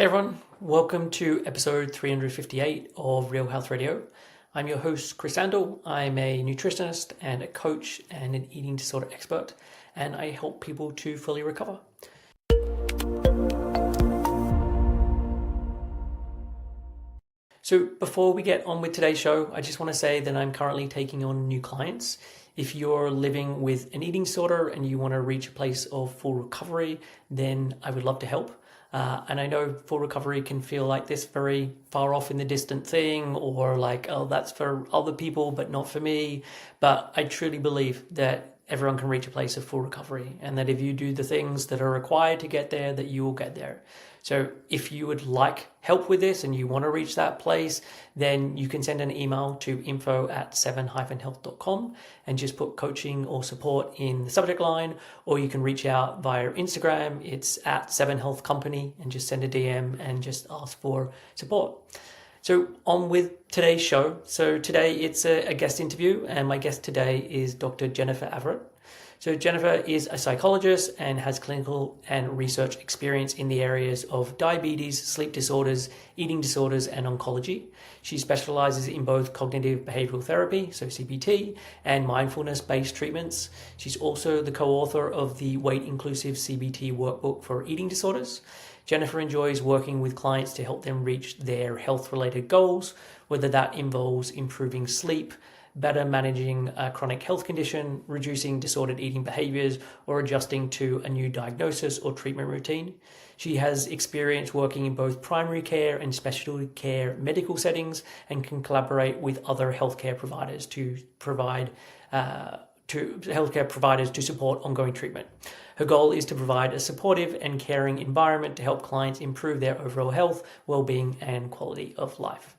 Hey everyone, welcome to episode 358 of Real Health Radio. I'm your host, Chris Sandel. I'm a nutritionist and a coach and an eating disorder expert, and I help people to fully recover. So before we get on with today's show, I just want to say that I'm currently taking on new clients. If you're living with an eating disorder and you want to reach a place of full recovery, then I would love to help. And I know full recovery can feel like this very far off in the distant thing, or like, oh, that's for other people, but not for me. But I truly believe that everyone can reach a place of full recovery, and that if you do the things that are required to get there, that you will get there. So if you would like help with this and you want to reach that place, then you can send an email to info@7-health.com and just put coaching or support in the subject line, or you can reach out via Instagram. It's @7healthcompany, and just send a DM and just ask for support. So on with today's show. So today it's a guest interview, and my guest today is Dr. Jennifer Averyt. So Jennifer is a psychologist and has clinical and research experience in the areas of diabetes, sleep disorders, eating disorders, and oncology. She specializes in both cognitive behavioral therapy, so CBT, and mindfulness-based treatments. She's also the co-author of the weight-inclusive CBT workbook for eating disorders. Jennifer enjoys working with clients to help them reach their health-related goals, whether that involves improving sleep, better managing a chronic health condition, reducing disordered eating behaviors, or adjusting to a new diagnosis or treatment routine. She has experience working in both primary care and specialty care medical settings, and can collaborate with other healthcare providers to support ongoing treatment. Her goal is to provide a supportive and caring environment to help clients improve their overall health, well-being, and quality of life.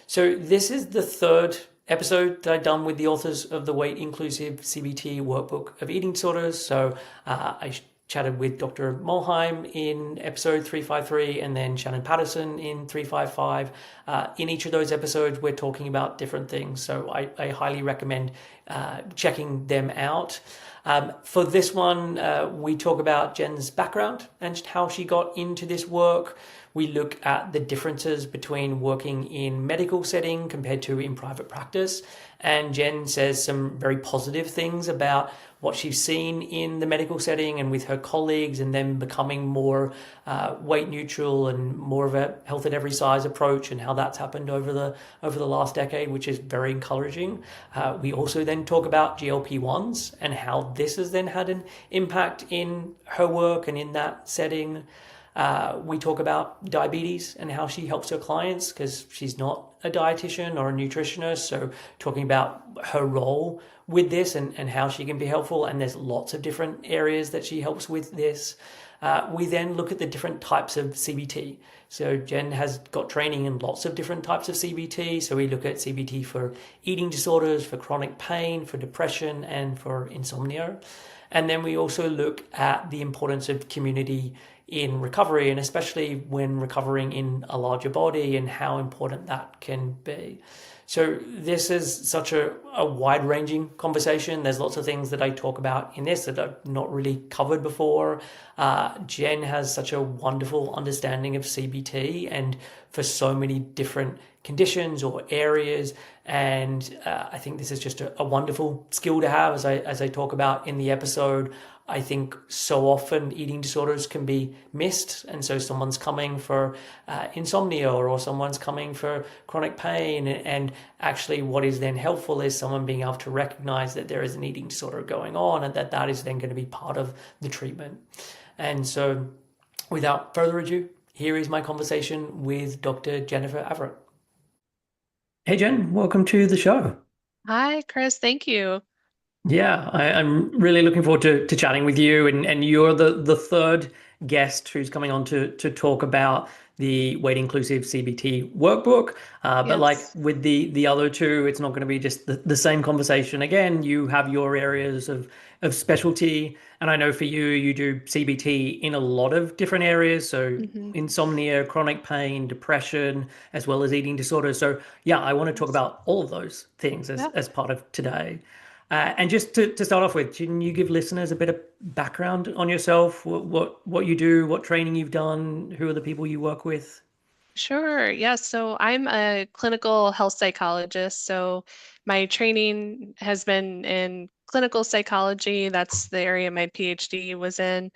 So this is the third episode that I've done with the authors of the Weight Inclusive CBT Workbook of Eating Disorders. So I chatted with Dr. Mulheim in episode 353 and then Shannon Patterson in 355. In each of those episodes, we're talking about different things. So I highly recommend checking them out. For this one, we talk about Jen's background and how she got into this work. We look at the differences between working in medical setting compared to in private practice. And Jen says some very positive things about what she's seen in the medical setting and with her colleagues, and then becoming more weight neutral and more of a health at every size approach, and how that's happened over the last decade, which is very encouraging. We also then talk about GLP-1's and how this has then had an impact in her work and in that setting. We talk about diabetes and how she helps her clients, because she's not a dietitian or a nutritionist. So talking about her role with this and how she can be helpful. And there's lots of different areas that she helps with this. We then look at the different types of CBT. So Jen has got training in lots of different types of CBT. So we look at CBT for eating disorders, for chronic pain, for depression, and for insomnia. And then we also look at the importance of community in recovery, and especially when recovering in a larger body, and how important that can be. So this is such a wide-ranging conversation. There's lots of things that I talk about in this that I've not really covered before. Jen has such a wonderful understanding of CBT and for so many different conditions or areas. And I think this is just a wonderful skill to have, as I talk about in the episode. I think so often eating disorders can be missed. And so someone's coming for insomnia, or someone's coming for chronic pain. And actually what is then helpful is someone being able to recognize that there is an eating disorder going on, and that is then going to be part of the treatment. And so without further ado, here is my conversation with Dr. Jennifer Averyt. Hey, Jen, welcome to the show. Hi, Chris. Thank you. Yeah, I'm really looking forward to chatting with you, and you're the third guest who's coming on to talk about the Weight Inclusive CBT workbook. But like Yes. with the other two, it's not going to be just the same conversation. Again, you have your areas of specialty, and I know for you, you do CBT in a lot of different areas. So hmm insomnia, chronic pain, depression, as well as eating disorders. So yeah, I want to talk Yes. about all of those things Yeah. as part of today. And just to start off with, can you give listeners a bit of background on yourself? What you do, what training you've done, who are the people you work with? Sure. Yeah. So I'm a clinical health psychologist. So my training has been in clinical psychology. That's the area my PhD was in.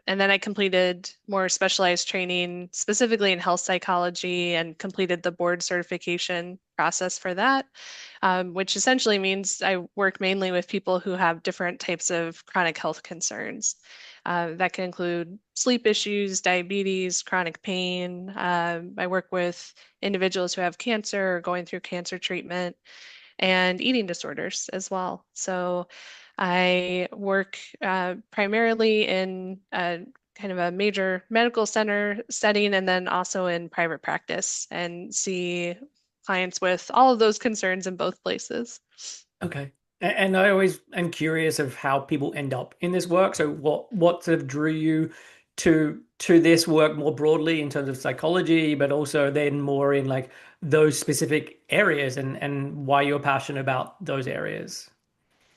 And then I completed more specialized training specifically in health psychology and completed the board certification process for that, which essentially means I work mainly with people who have different types of chronic health concerns. That can include sleep issues, diabetes, chronic pain. I work with individuals who have cancer or going through cancer treatment and eating disorders as well. So I work primarily in a kind of a major medical center setting and then also in private practice and see clients with all of those concerns in both places. Okay. And I always am curious of how people end up in this work. So what sort of drew you to this work more broadly in terms of psychology, but also then more in like those specific areas and why you're passionate about those areas?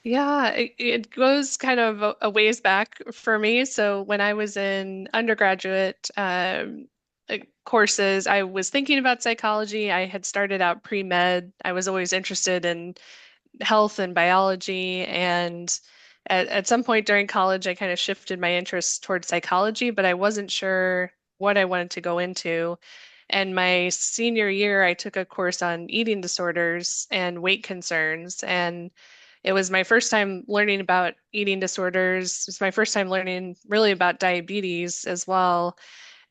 Yeah, it goes kind of a ways back for me. So when I was in undergraduate courses, I was thinking about psychology. I had started out pre-med. I was always interested in health and biology. And at some point during college, I kind of shifted my interest towards psychology, but I wasn't sure what I wanted to go into. And my senior year, I took a course on eating disorders and weight concerns. And it was my first time learning about eating disorders. It's my first time learning really about diabetes as well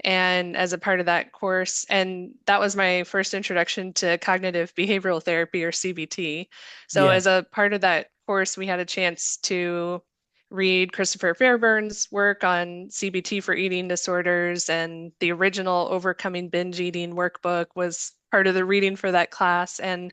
and as a part of that course. And that was my first introduction to cognitive behavioral therapy or CBT. So, Yeah. as a part of that course, we had a chance to read Christopher Fairbairn's work on CBT for eating disorders, and the original Overcoming Binge Eating workbook was part of the reading for that class. And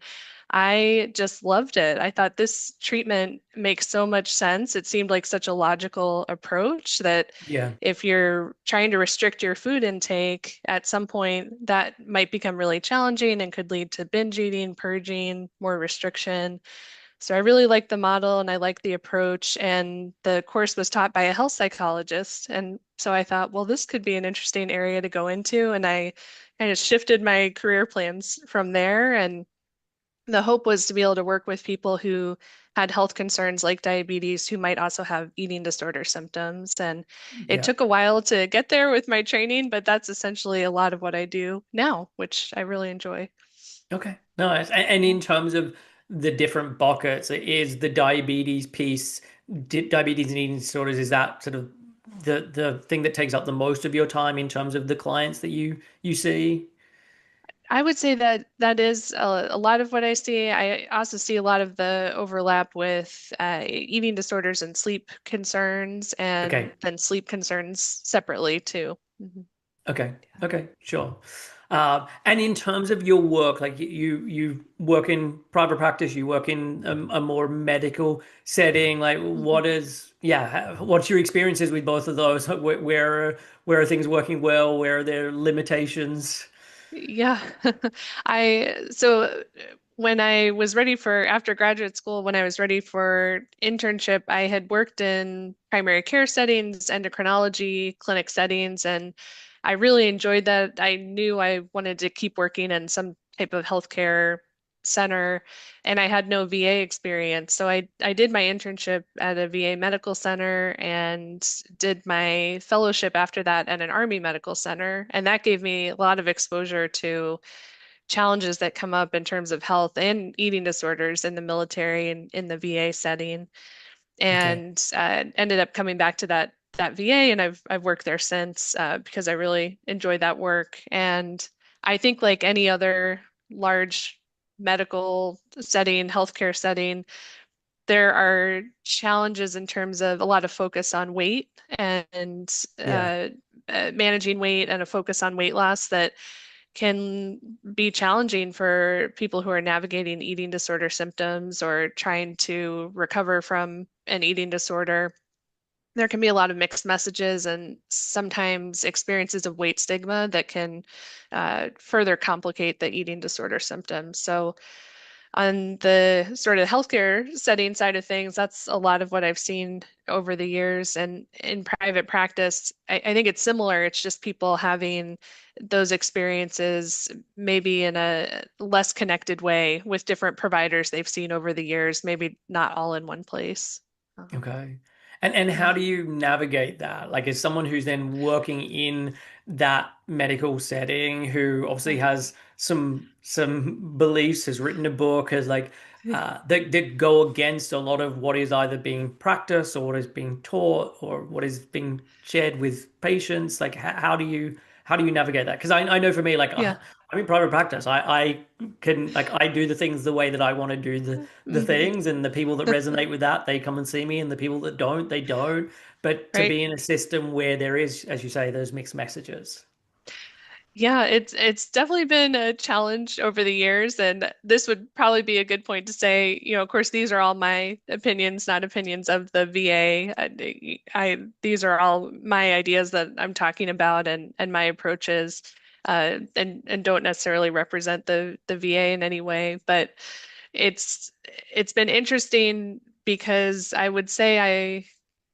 I just loved it. I thought this treatment makes so much sense. It seemed like such a logical approach that Yeah. if you're trying to restrict your food intake, at some point that might become really challenging and could lead to binge eating, purging, more restriction. So I really like the model and I like the approach. And the course was taught by a health psychologist. And so I thought, well, this could be an interesting area to go into. And I kind of shifted my career plans from there. And the hope was to be able to work with people who had health concerns like diabetes, who might also have eating disorder symptoms. And it Yeah. took a while to get there with my training, but that's essentially a lot of what I do now, which I really enjoy. Okay. Nice. And in terms of the different buckets, is the diabetes piece, diabetes and eating disorders, is that sort of the thing that takes up the most of your time in terms of the clients that you see? I would say that that is a lot of what I see. I also see a lot of the overlap with eating disorders and sleep concerns, and Okay. then sleep concerns separately too. Mhm. Okay. Okay. Sure. And in terms of your work, like you work in private practice, you work in a more medical setting. Like, Mhm. what's your experiences with both of those? Where are things working well? Where are there limitations? Yeah. So when I was ready for after graduate school, when I was ready for internship, I had worked in primary care settings, endocrinology, clinic settings, and I really enjoyed that. I knew I wanted to keep working in some type of healthcare center, and I had no VA experience. So I did my internship at a VA medical center and did my fellowship after that at an Army medical center. And that gave me a lot of exposure to challenges that come up in terms of health and eating disorders in the military and in the VA setting. Okay. And ended up coming back to that VA, and I've worked there since because I really enjoyed that work. And I think like any other large medical setting, healthcare setting, there are challenges in terms of a lot of focus on weight and Yeah. managing weight and a focus on weight loss that can be challenging for people who are navigating eating disorder symptoms or trying to recover from an eating disorder. There can be a lot of mixed messages and sometimes experiences of weight stigma that can further complicate the eating disorder symptoms. So on the sort of healthcare setting side of things, that's a lot of what I've seen over the years. And in private practice, I think it's similar. It's just people having those experiences maybe in a less connected way with different providers they've seen over the years, maybe not all in one place. Okay. And how do you navigate that? Like, as someone who's then working in that medical setting, who obviously Mhm. has some beliefs, has written a book, has like that go against a lot of what is either being practiced or what is being taught or what is being shared with patients. Like, how do you navigate that? Because I know for me, like Yeah. I'm in private practice. I can like I do the things the way that I want to do the Hmm. things, and the people that resonate with that, they come and see me, and the people that don't, they don't. But to Right. be in a system where there is, as you say, those mixed messages. Yeah, it's definitely been a challenge over the years, and this would probably be a good point to say, of course, these are all my opinions, not opinions of the VA. These are all my ideas that I'm talking about and my approaches, and don't necessarily represent the VA in any way. But it's it's been interesting because I would say I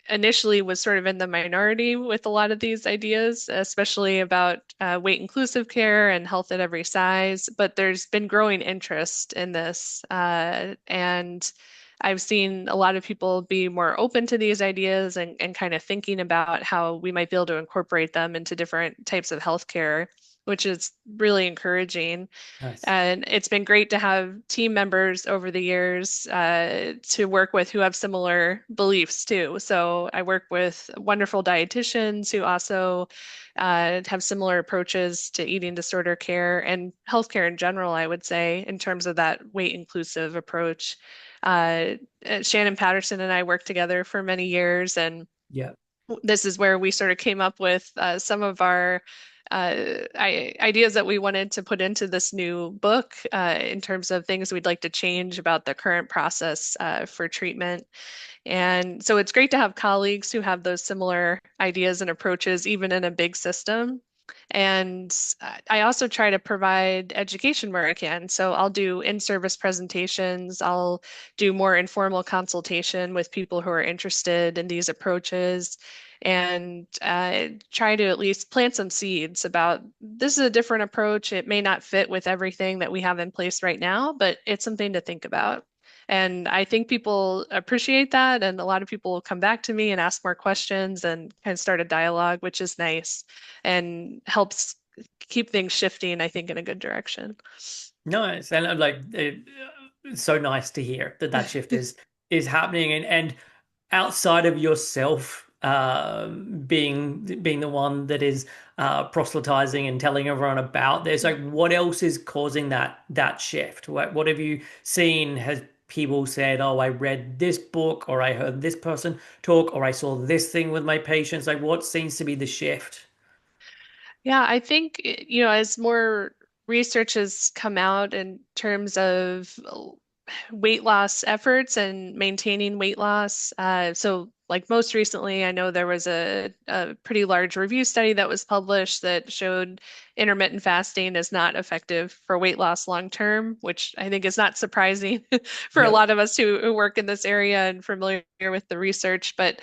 initially was sort of in the minority with a lot of these ideas, especially about weight inclusive care and health at every size. But there's been growing interest in this. And I've seen a lot of people be more open to these ideas and kind of thinking about how we might be able to incorporate them into different types of healthcare, which is really encouraging. Nice. And it's been great to have team members over the years to work with who have similar beliefs too. So I work with wonderful dietitians who also have similar approaches to eating disorder care and healthcare in general, I would say, in terms of that weight inclusive approach. Uh, Shannon Patterson and I worked together for many years, and Yeah. this is where we sort of came up with some of our ideas that we wanted to put into this new book in terms of things we'd like to change about the current process for treatment. And so it's great to have colleagues who have those similar ideas and approaches, even in a big system. And I also try to provide education where I can. So I'll do in-service presentations. I'll do more informal consultation with people who are interested in these approaches and try to at least plant some seeds about this is a different approach. It may not fit with everything that we have in place right now, but it's something to think about. And I think people appreciate that. And a lot of people will come back to me and ask more questions and kind of start a dialogue, which is nice and helps keep things shifting, I think, in a good direction. Nice. And it's so nice to hear that that shift is happening, and outside of yourself being the one that is proselytizing and telling everyone about this, like, what else is causing that shift? What have you seen? Has people said, oh, I read this book, or I heard this person talk, or I saw this thing with my patients? Like, what seems to be the shift? Yeah, I think, as more research has come out in terms of weight loss efforts and maintaining weight loss. So, like most recently, I know there was a pretty large review study that was published that showed intermittent fasting is not effective for weight loss long term, which I think is not surprising for a Yep. lot of us who work in this area and familiar with the research. But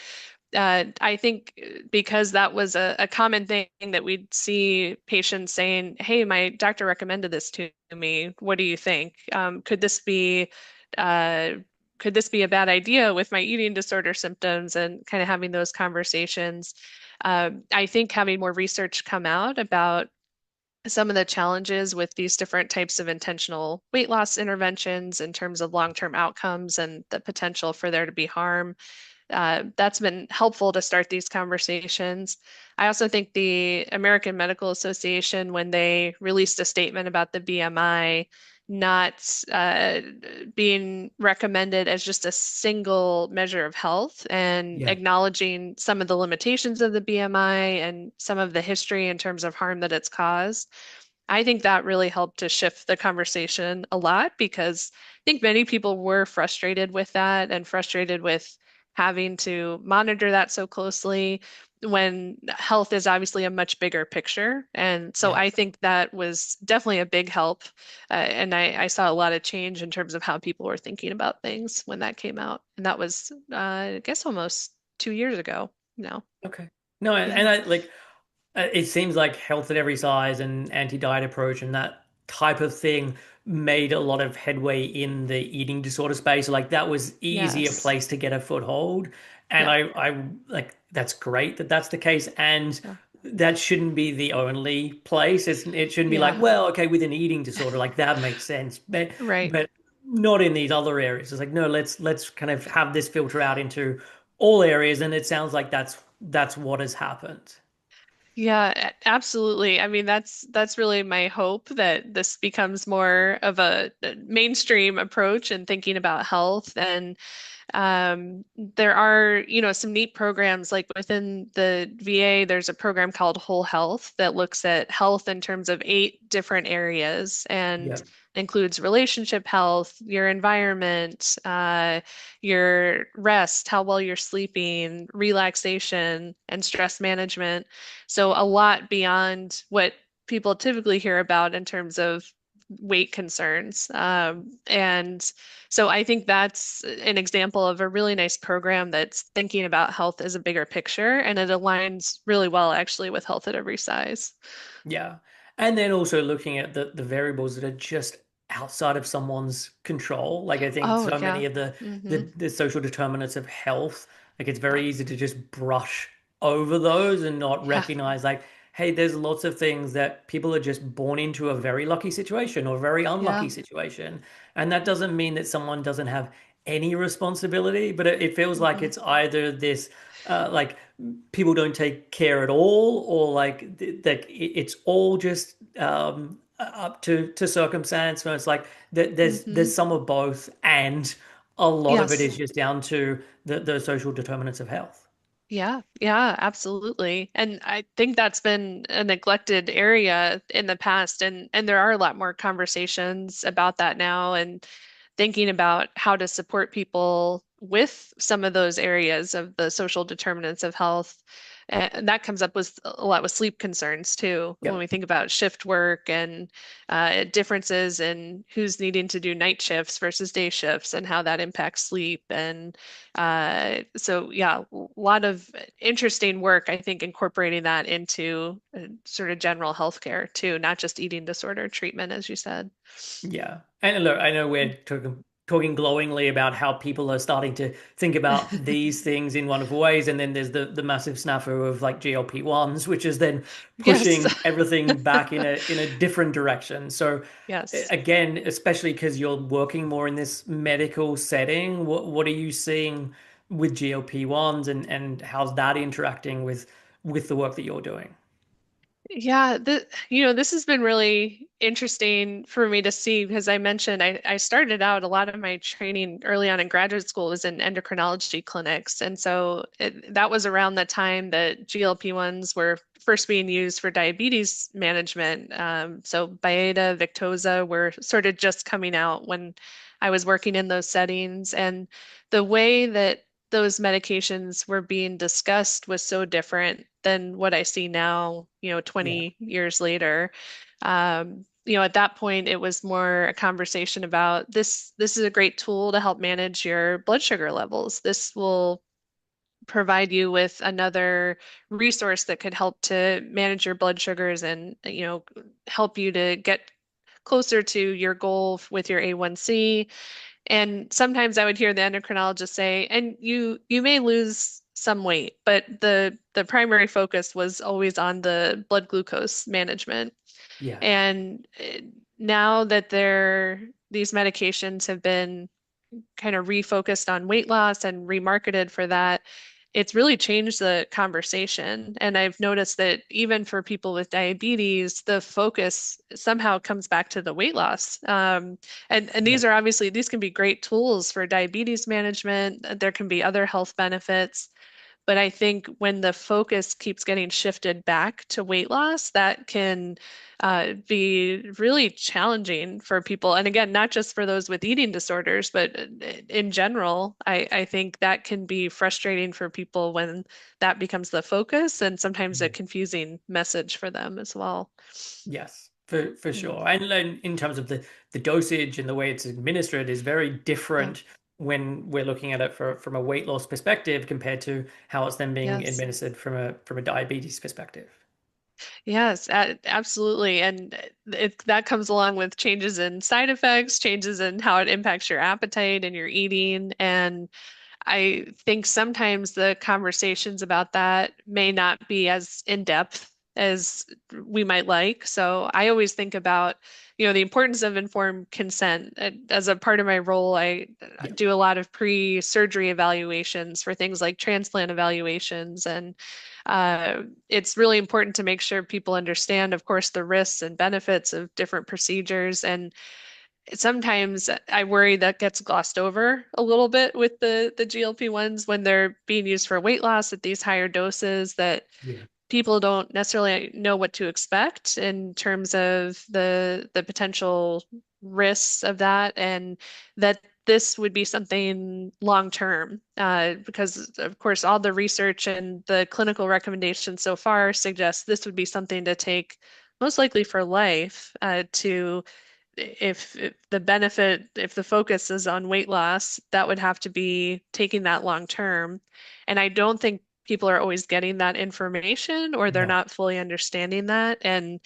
I think because that was a common thing that we'd see patients saying, "Hey, my doctor recommended this to me. What do you think? Uh, could this be a bad idea with my eating disorder symptoms?" And kind of having those conversations. I think having more research come out about some of the challenges with these different types of intentional weight loss interventions in terms of long-term outcomes and the potential for there to be harm, that's been helpful to start these conversations. I also think the American Medical Association, when they released a statement about the BMI not being recommended as just a single measure of health and Yeah. acknowledging some of the limitations of the BMI and some of the history in terms of harm that it's caused, I think that really helped to shift the conversation a lot because I think many people were frustrated with that and frustrated with having to monitor that so closely. when health is obviously a much bigger picture. And so Yeah. I think that was definitely a big help. And I saw a lot of change in terms of how people were thinking about things when that came out. And that was, I guess, almost 2 years ago now. Okay. No, and Yeah. I like it seems like health at every size and anti-diet approach and that type of thing made a lot of headway in the eating disorder space. Like that was easier Yes. place to get a foothold. And Yeah. I like that's great that that's the case. And Yeah. that shouldn't be the only place. It shouldn't be like, Yeah. well, okay, with an eating disorder, like that makes sense. Right. But not in these other areas. It's like, no, let's kind of have this filter out into all areas. And it sounds like that's what has happened. Yeah, absolutely. I mean, that's really my hope that this becomes more of a mainstream approach in thinking about health. And there are, some neat programs like within the VA, there's a program called Whole Health that looks at health in terms of 8 different areas and Yeah. includes relationship health, your environment, your rest, how well you're sleeping, relaxation, and stress management. So a lot beyond what people typically hear about in terms of weight concerns. And so I think that's an example of a really nice program that's thinking about health as a bigger picture, and it aligns really well actually with health at every size. Yeah. And then also looking at the variables that are just outside of someone's control. Like I think Oh, so yeah. many of Hmm. the social determinants of health, like it's very easy to just brush over those and not Yeah. recognize like, hey, there's lots of things that people are just born into a very lucky situation or a very Yeah. unlucky situation. And that doesn't mean that someone doesn't have any responsibility, but it feels like Hmm. it's either this like people don't take care at all, or like it's all just up to circumstance. Where it's like Hmm. there's some of both, and a lot of it Yes. is just down to the social determinants of health. Yeah, yeah, absolutely. And I think that's been a neglected area in the past, and there are a lot more conversations about that now and thinking about how to support people with some of those areas of the social determinants of health. And that comes up with a lot with sleep concerns too, when we Yep. think about shift work and differences in who's needing to do night shifts versus day shifts and how that impacts sleep. And so, yeah, a lot of interesting work, I think, incorporating that into sort of general healthcare too, not just eating disorder treatment, as you said. Yeah. And look, I know we're talking glowingly about how people are starting to think about these things in wonderful ways. And then there's the massive snafu of like GLP-1s, which is then Yes. pushing everything back in a different direction. So Yes. again, especially because you're working more in this medical setting, what are you seeing with GLP-1s and how's that interacting with the work that you're doing? Yeah, this has been really interesting for me to see because I mentioned I started out a lot of my training early on in graduate school was in endocrinology clinics. And so that was around the time that GLP-1s were first being used for diabetes management. So Byetta, Victoza were sort of just coming out when I was working in those settings. And the way that those medications were being discussed was so different than what I see now, Yeah. 20 years later. At that point, it was more a conversation about this is a great tool to help manage your blood sugar levels. This will provide you with another resource that could help to manage your blood sugars and, help you to get closer to your goal with your A1C. And sometimes I would hear the endocrinologist say, and you may lose some weight, but the primary focus was always on the blood glucose management. Yeah. And now that these medications have been kind of refocused on weight loss and remarketed for that, it's really changed the conversation. And I've noticed that even for people with diabetes, the focus somehow comes back to the weight loss. And Yeah. these can be great tools for diabetes management. There can be other health benefits, But I think when the focus keeps getting shifted back to weight loss, that can be really challenging for people. And again, not just for those with eating disorders, but in general, I think that can be frustrating for people when that becomes the focus and sometimes a Yeah. confusing message for them as well. Yes, for Yeah. sure. And then in terms of the dosage and the way it's administered is very Yeah. different when we're looking at it from a weight loss perspective compared to how it's then being Yes. administered from a diabetes perspective. Yes, absolutely. And that comes along with changes in side effects, changes in how it impacts your appetite and your eating. And I think sometimes the conversations about that may not be as in depth as we might like. So I always think about, the importance of informed consent. As a part of my role, I Yeah, do a lot of pre-surgery evaluations for things like transplant evaluations. And it's really important to make sure people understand, of course, the risks and benefits of different procedures. And sometimes I worry that gets glossed over a little bit with the GLP-1s when they're being used for weight loss at these higher doses, that yeah, people don't necessarily know what to expect in terms of the potential risks of that, and that this would be something long term, because of course all the research and the clinical recommendations so far suggest this would be something to take most likely for life, to if the benefit, if the focus is on weight loss, that would have to be taking that long term. And I don't think people are always getting that information, or they're no, not fully understanding that. And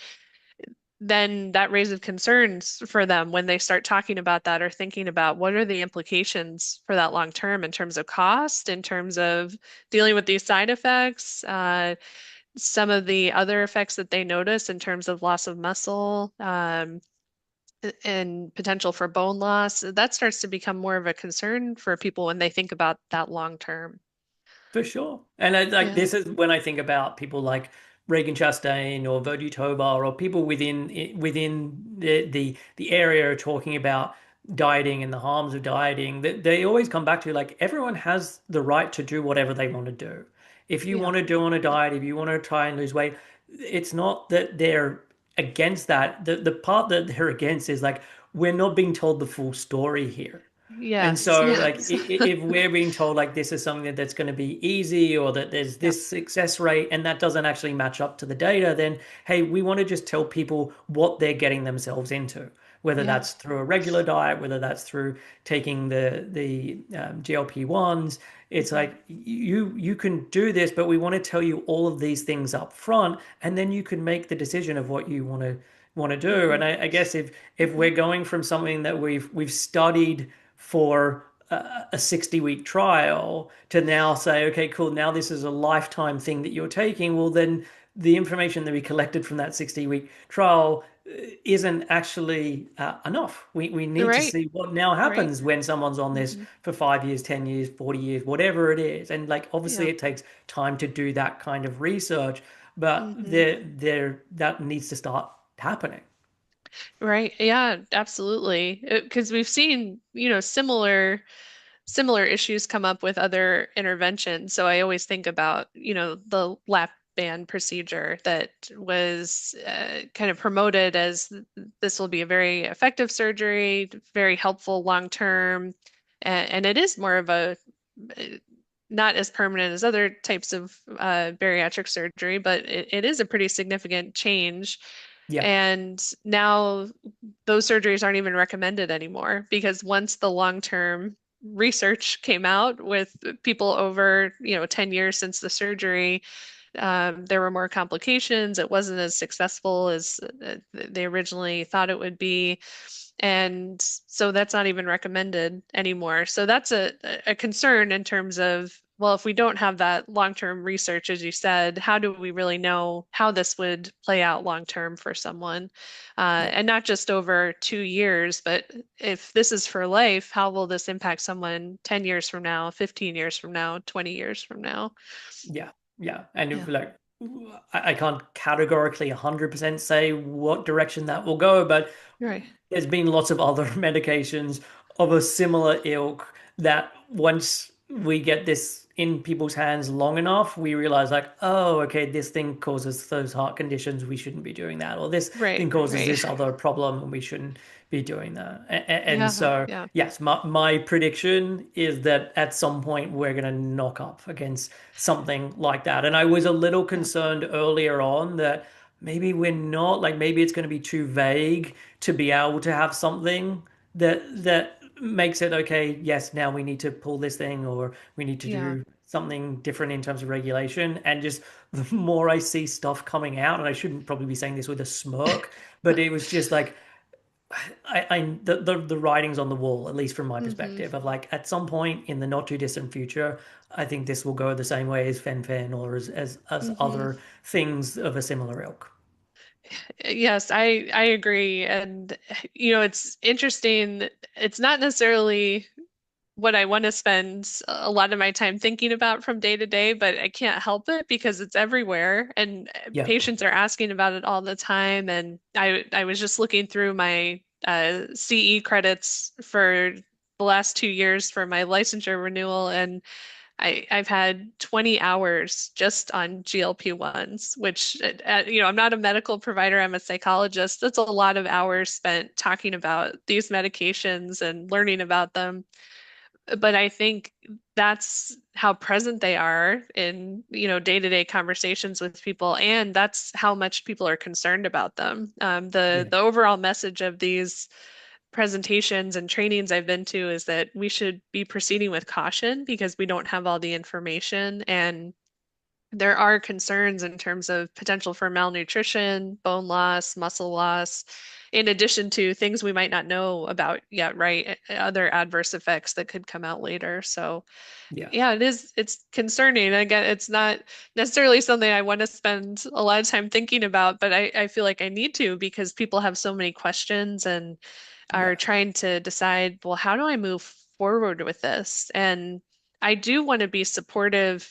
then that raises concerns for them when they start talking about that or thinking about what are the implications for that long term in terms of cost, in terms of dealing with these side effects, some of the other effects that they notice in terms of loss of muscle, and potential for bone loss. That starts to become more of a concern for people when they think about that long term. for sure. And like Yeah. this is when I think about people like Regan Chastain or Virgie Tobar or people within the area talking about dieting and the harms of dieting, that they always come back to like everyone has the right to do whatever they want to do. If you Yeah. want to do on a diet, if you want to try and lose weight, it's not that they're against that. The part that they're against is like we're not being told the full story here. And Yes. so, like, Yes. if we're being told like this is something that's going to be easy or that there's Yeah. this success rate and that doesn't actually match up to the data, then hey, we want to just tell people what they're getting themselves into, whether Yeah. that's through a regular diet, whether that's through taking the GLP-1s. It's Hmm. like you can do this, but we want to tell you all of these things up front, and then you can make the decision of what you want to do. Hmm. And I guess if Hmm. we're going from something that we've studied for a 60-week trial to now say, okay, cool, now this is a lifetime thing that you're taking, well, then the information that we collected from that 60-week trial isn't actually enough. We need to Right. see what now Right. happens when someone's on this Hmm. for 5 years, 10 years, 40 years, whatever it is. And like, obviously, Yeah. it takes time to do that kind of research, but Hmm. that needs to start happening. Right. Yeah, absolutely. Because we've seen, similar issues come up with other interventions. So I always think about, the lap band procedure that was kind of promoted as this will be a very effective surgery, very helpful long term. And it is more of a uh, not as permanent as other types of bariatric surgery, but it is a pretty significant change. Yeah. And now those surgeries aren't even recommended anymore because once the long-term research came out with people over, 10 years since the surgery, there were more complications. It wasn't as successful as they originally thought it would be. And so that's not even recommended anymore. So that's a concern in terms of, well, if we don't have that long-term research, as you said, how do we really know how this would play out long-term for someone? Yeah. And not just over 2 years, but if this is for life, how will this impact someone 10 years from now, 15 years from now, 20 years from now? Yeah, yeah. And if Yeah. like I can't categorically 100% say what direction that will go, but Right. there's been lots of other medications of a similar ilk that once we get this in people's hands long enough, we realize like, oh, okay, this thing causes those heart conditions. We shouldn't be doing that, or this Right, thing causes right. this other problem, and we shouldn't be doing that. And Yeah, so, yeah, yes, my prediction is that at some point we're going to knock up against something like that. And I was a little yeah, concerned earlier on that maybe we're not, like maybe it's going to be too vague to be able to have something that makes it okay, yes, now we need to pull this thing or we need to yeah. do something different in terms of regulation. And just the more I see stuff coming out, and I shouldn't probably be saying this with a smirk, but it was just like the writing's on the wall, at least from my Hmm. perspective, of like at some point in the not too distant future, I think this will go the same way as fen or as Hmm. other things of a similar ilk. Yes, I agree. And it's interesting. It's not necessarily what I want to spend a lot of my time thinking about from day to day, but I can't help it because it's everywhere and Yeah, patients are asking about it all the time. And I was just looking through my CE credits for the last 2 years for my licensure renewal, and I've had 20 hours just on GLP-1s, which, I'm not a medical provider, I'm a psychologist. That's a lot of hours spent talking about these medications and learning about them. But I think that's how present they are in, day-to-day conversations with people, and that's how much people are concerned about them. The yeah, the overall message of these presentations and trainings I've been to is that we should be proceeding with caution because we don't have all the information, and there are concerns in terms of potential for malnutrition, bone loss, muscle loss, in addition to things we might not know about yet, right? Other adverse effects that could come out later. So, yeah, yeah, it's concerning. Again, it's not necessarily something I want to spend a lot of time thinking about, but I feel like I need to because people have so many questions and are yeah, trying to decide, well, how do I move forward with this? And I do want to be supportive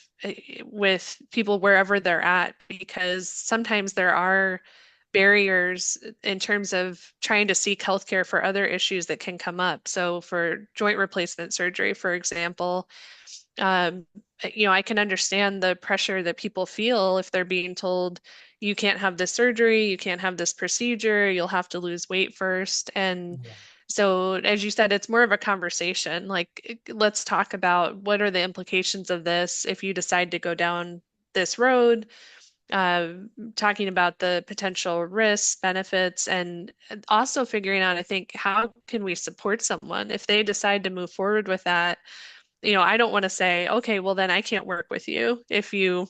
with people wherever they're at because sometimes there are barriers in terms of trying to seek healthcare for other issues that can come up. So for joint replacement surgery, for example, um, I can understand the pressure that people feel if they're being told, you can't have this surgery, you can't have this procedure, you'll have to lose weight first. And yeah, so, as you said, it's more of a conversation. Like, let's talk about what are the implications of this if you decide to go down this road, uh, talking about the potential risks, benefits, and also figuring out, I think, how can we support someone if they decide to move forward with that? I don't want to say, okay, well, then I can't work with you if you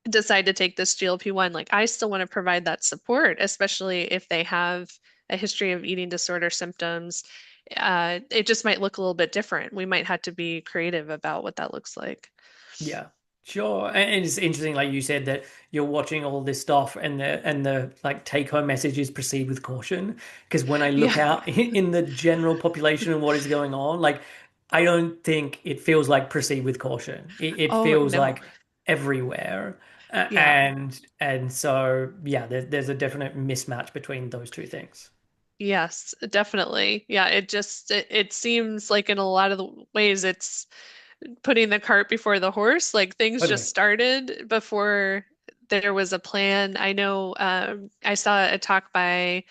decide to take this GLP-1. Like, I still want to provide that support, especially if they have a history of eating disorder symptoms. It just might look a little bit different. We might have to be creative about what that looks like. yeah. Sure. And it's interesting, like you said, that you're watching all this stuff and the like take home message is proceed with caution. Because when I look Yeah. out in the general population and what is going on, like I don't think it feels like proceed with caution. It Oh, feels no. like everywhere. Yeah. And so yeah, there's a definite mismatch between those two things. Yes, definitely. Yeah, it seems like in a lot of the ways it's putting the cart before the horse. Like things just Totally. started before there was a plan. I know I saw a talk by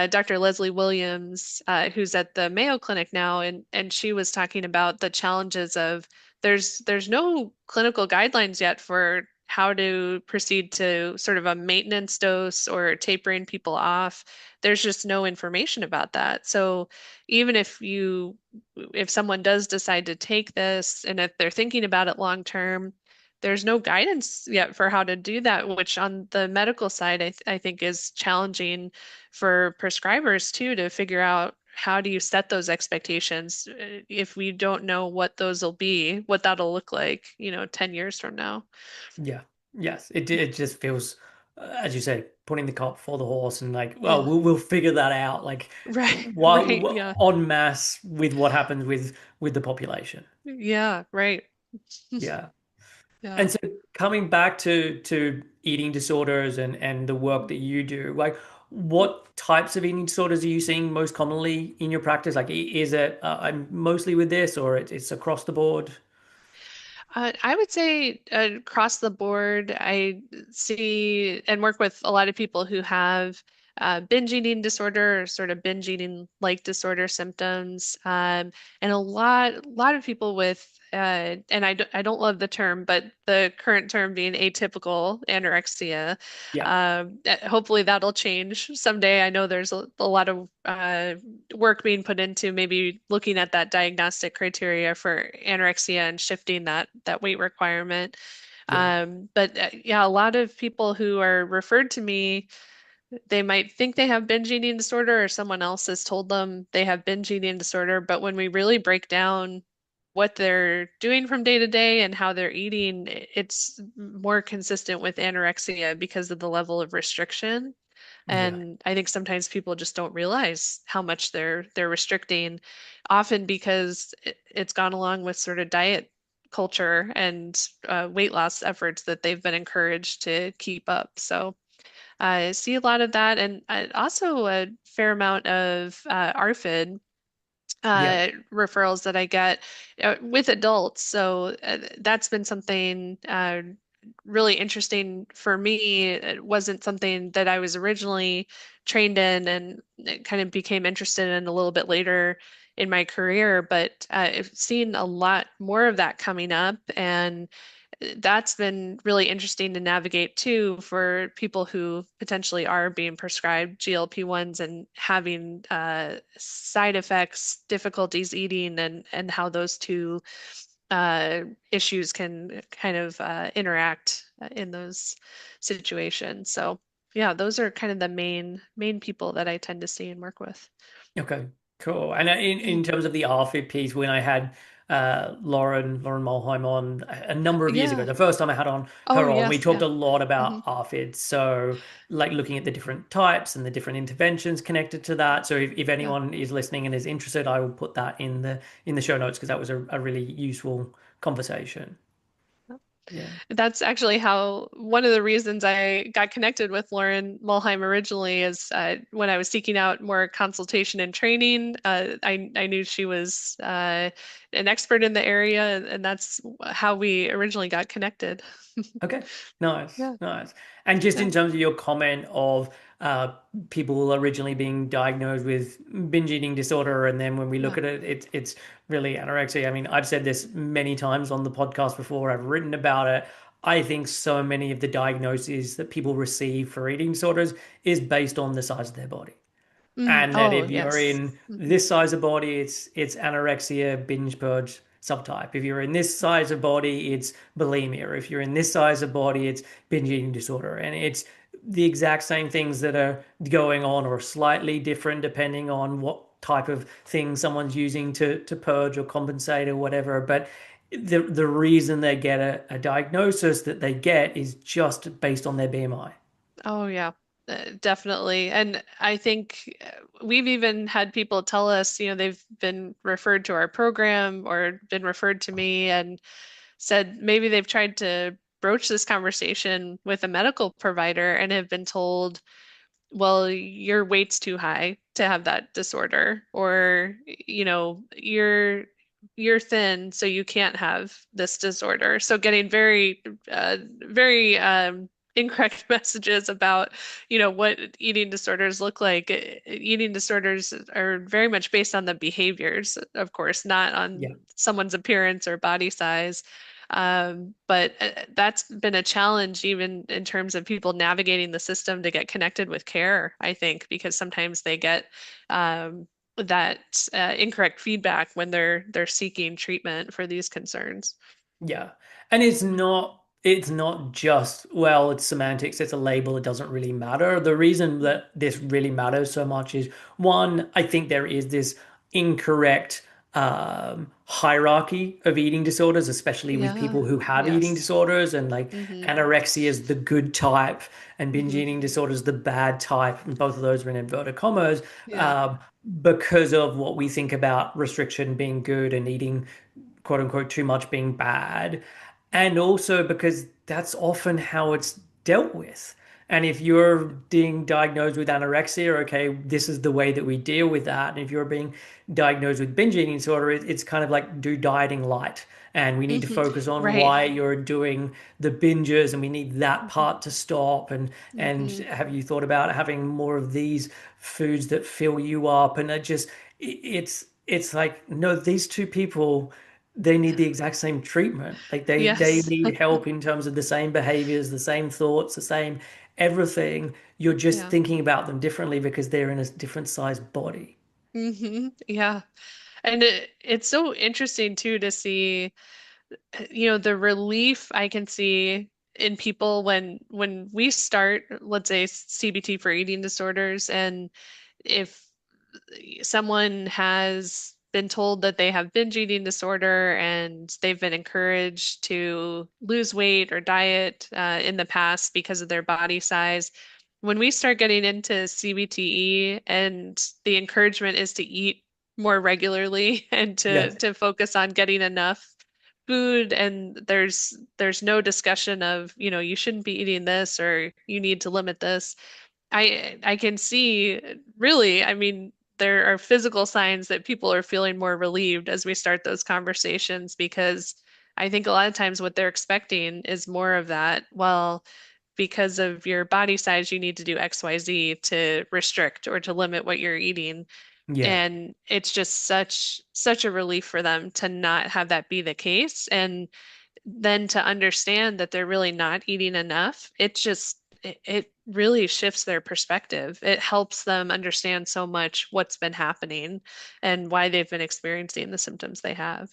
Dr. Leslie Williams, who's at the Mayo Clinic now, and she was talking about the challenges of there's no clinical guidelines yet for how to proceed to sort of a maintenance dose or tapering people off. There's just no information about that. So even if someone does decide to take this and if they're thinking about it long term, there's no guidance yet for how to do that, which on the medical side, I think is challenging for prescribers too, to figure out how do you set those expectations if we don't know what those will be, what that'll look like, 10 years from now. Yeah. Yes. It just feels, as you say, putting the cart before the horse and like, well, Yeah. we'll figure that out. Like, Right. Right. what Yeah. en masse with what happens with the population. Yeah. Right. Yeah. Yeah. And so coming back to eating disorders and the work that you do, like, what types of eating disorders are you seeing most commonly in your practice? Like, is it I'm mostly with this, or it's across the board? I would say across the board, I see and work with a lot of people who have binge eating disorder or sort of binge eating like disorder symptoms, and a lot of people with and I don't love the term, but the current term being atypical anorexia. Yeah, Hopefully that'll change someday. I know there's a lot of work being put into maybe looking at that diagnostic criteria for anorexia and shifting that weight requirement. yeah, But yeah, a lot of people who are referred to me, they might think they have binge eating disorder, or someone else has told them they have binge eating disorder. But when we really break down what they're doing from day to day and how they're eating, it's more consistent with anorexia because of the level of restriction. yeah, And I think sometimes people just don't realize how much they're restricting, often because it's gone along with sort of diet culture and weight loss efforts that they've been encouraged to keep up. So I see a lot of that, and also a fair amount of ARFID yeah. referrals that I get with adults. So that's been something really interesting for me. It wasn't something that I was originally trained in, and it kind of became interested in a little bit later in my career. But I've seen a lot more of that coming up, and that's been really interesting to navigate too for people who potentially are being prescribed GLP-1s and having side effects, difficulties eating, and how those two uh, issues can kind of interact in those situations. So yeah, those are kind of the main people that I tend to see and work with. Okay, cool. And Yeah. in terms of the RFID piece, when I had Lauren Mulheim on a number of years ago, Yeah. the first time I had Oh, her on, we yes. talked Yeah. a lot Hmm. about RFID. So, like looking at the different types and the different interventions connected to that. So, if Yeah. anyone is listening and is interested, I will put that in the show notes because that was a really useful conversation. Yeah. That's actually how one of the reasons I got connected with Lauren Mulheim originally is when I was seeking out more consultation and training. I knew she was an expert in the area, and that's how we originally got connected. Okay, nice, Yeah, nice. And just yeah, in terms of your comment of uh, people originally being diagnosed with binge eating disorder, and then when we look yeah. at it, it's really anorexia. I mean, I've said this many times on the podcast before. I've written about it. I think so many of the diagnoses that people receive for eating disorders is based on the size of their body. And that Oh, if you're yes. in Hmm. this size of body, it's anorexia, binge purge subtype. If you're in this size of body, it's bulimia. If you're in this size of body, it's binge eating disorder. And it's the exact same things that are going on or slightly different depending on what type of thing someone's using to purge or compensate or whatever. But the reason they get a diagnosis that they get is just based on their BMI. Oh, yeah, definitely. And I think we've even had people tell us, they've been referred to our program or been referred to me and said maybe they've tried to broach this conversation with a medical provider and have been told, well, your weight's too high to have that disorder, or, you're thin, so you can't have this disorder. So getting very incorrect messages about, what eating disorders look like. Eating disorders are very much based on the behaviors, of course, not on Yeah. someone's appearance or body size. But that's been a challenge even in terms of people navigating the system to get connected with care, I think, because sometimes they get that incorrect feedback when they're seeking treatment for these concerns. Yeah. And it's not just, well, it's semantics, it's a label, it doesn't really matter. The reason that this really matters so much is one, I think there is this incorrect hierarchy of eating disorders, especially with Yeah. people who have eating Yes. disorders, and like Hmm. anorexia is the good type and binge Hmm. eating disorder is the bad type, and both of those are in inverted commas, Yeah. um, because of what we think about restriction being good and eating quote unquote too much being bad, and also because that's often how it's dealt with. And if you're being diagnosed with anorexia, okay, this is the way that we deal with that. And if you're being diagnosed with binge eating disorder, it's kind of like do dieting light. And we need to Hmm. focus on Right. why you're doing the binges, and we need that Hmm. part to stop. And Hmm. have you thought about having more of these foods that fill you up? And it's like, no, these two people, they need the exact same treatment. Like they Yes. need help in terms of the same behaviors, the same thoughts, the same everything. You're just Yeah. thinking about them differently because they're in a different size body. Yeah. And it's so interesting too to see, the relief I can see in people when we start, let's say CBT for eating disorders, and if someone has been told that they have binge eating disorder and they've been encouraged to lose weight or diet in the past because of their body size. When we start getting into CBT-E and the encouragement is to eat more regularly and Yeah. to focus on getting enough food, and there's no discussion of, you shouldn't be eating this or you need to limit this. I can see, really, I mean, there are physical signs that people are feeling more relieved as we start those conversations, because I think a lot of times what they're expecting is more of that. Well, because of your body size, you need to do XYZ to restrict or to limit what you're eating. Yeah. And it's just such a relief for them to not have that be the case. And then to understand that they're really not eating enough, it really shifts their perspective. It helps them understand so much what's been happening and why they've been experiencing the symptoms they have.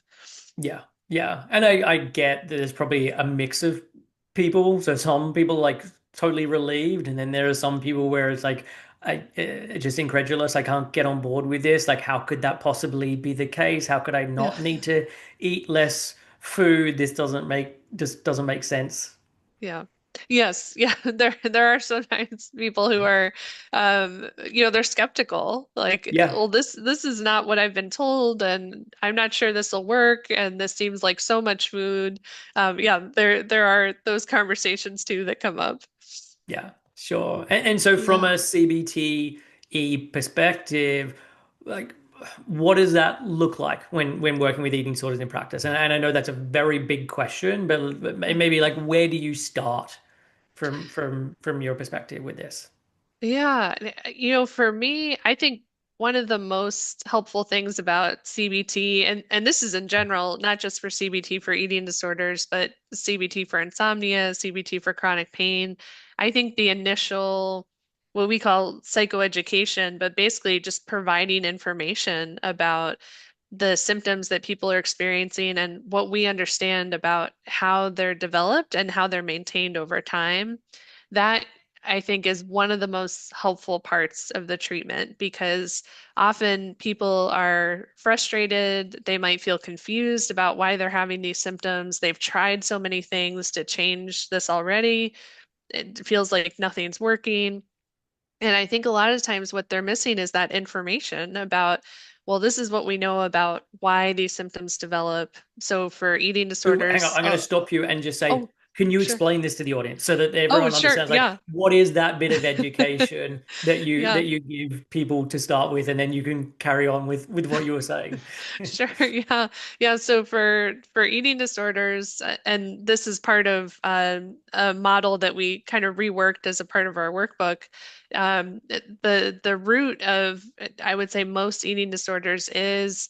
Yeah, yeah. And I get that there's probably a mix of people. So some people like totally relieved, and then there are some people where it's like just incredulous. I can't get on board with this. Like, how could that possibly be the case? How could I Yeah. not need to eat less food? This doesn't make sense. Yeah. Yes, yeah. There are sometimes people who are they're skeptical. Like, Yeah. well, this is not what I've been told, and I'm not sure this will work, and this seems like so much food. Yeah, there are those conversations too that come up. Yeah, sure. And so from Yeah. a CBT-E perspective, like what does that look like when working with eating disorders in practice? And I know that's a very big question, but Yeah. maybe like where do you start from your perspective with this? Yeah, for me, I think one of the most helpful things about CBT, and this is in general, not just for CBT for eating disorders, but CBT for insomnia, CBT for chronic pain. I think the initial, what we call psychoeducation, but basically just providing information about the symptoms that people are experiencing and what we understand about how they're developed and how they're maintained over time. That I think is one of the most helpful parts of the treatment, because often people are frustrated. They might feel confused about why they're having these symptoms. They've tried so many things to change this already. It feels like nothing's working. And I think a lot of times what they're missing is that information about, well, this is what we know about why these symptoms develop. So for eating Ooh, hang on, disorders, I'm going to stop you and just say, oh, can you sure. explain this to the audience so that Oh, everyone sure. understands like Yeah. what is that bit of education that you Yeah. that you give people to start with, and then you can carry on with what you were saying. Sure, yeah. Yeah, so for eating disorders, and this is part of a model that we kind of reworked as a part of our workbook. The root of, I would say, most eating disorders is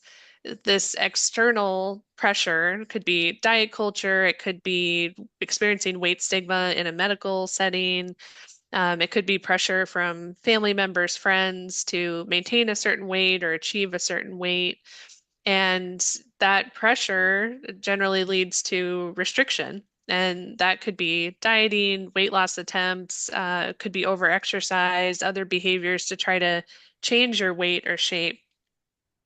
this external pressure. It could be diet culture, it could be experiencing weight stigma in a medical setting. It could be pressure from family members, friends to maintain a certain weight or achieve a certain weight. And that pressure generally leads to restriction. And that could be dieting, weight loss attempts, could be overexercise, other behaviors to try to change your weight or shape.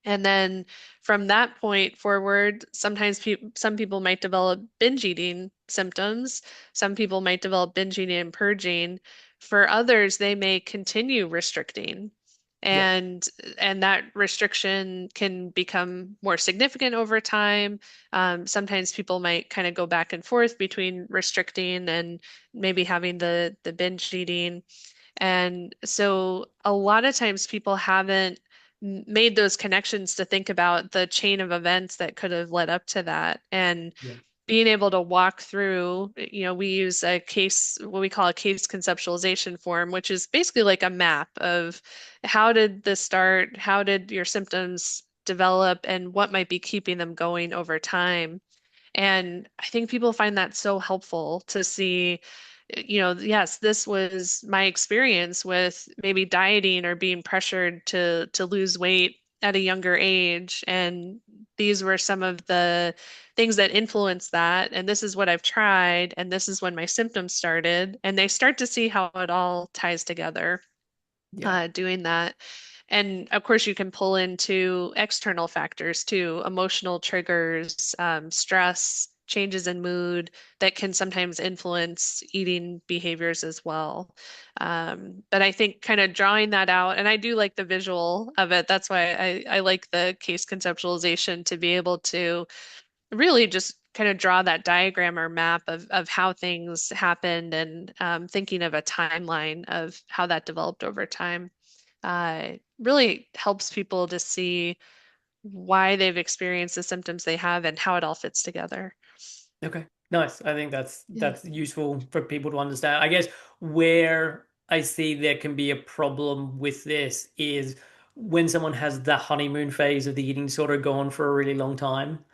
And then from that point forward, sometimes some people might develop binge eating symptoms. Some people might develop binge eating and purging. For others, they may continue restricting. Yeah. and that restriction can become more significant over time. Sometimes people might kind of go back and forth between restricting and maybe having the binge eating. And so a lot of times people haven't made those connections to think about the chain of events that could have led up to that. And Yeah. being able to walk through, we use a case, what we call a case conceptualization form, which is basically like a map of how did this start? How did your symptoms develop? And what might be keeping them going over time? And I think people find that so helpful to see, yes, this was my experience with maybe dieting or being pressured to lose weight at a younger age. And these were some of the things that influenced that. And this is what I've tried. And this is when my symptoms started. And they start to see how it all ties together, Yeah. doing that. And of course, you can pull into external factors too, emotional triggers, stress, changes in mood that can sometimes influence eating behaviors as well. But I think kind of drawing that out, and I do like the visual of it. That's why I like the case conceptualization to be able to really just kind of draw that diagram or map of how things happened and thinking of a timeline of how that developed over time really helps people to see why they've experienced the symptoms they have and how it all fits together. Okay, nice. I think Yeah. that's useful for people to understand. I guess where I see there can be a problem with this is when someone has the honeymoon phase of the eating disorder go on for a really long time,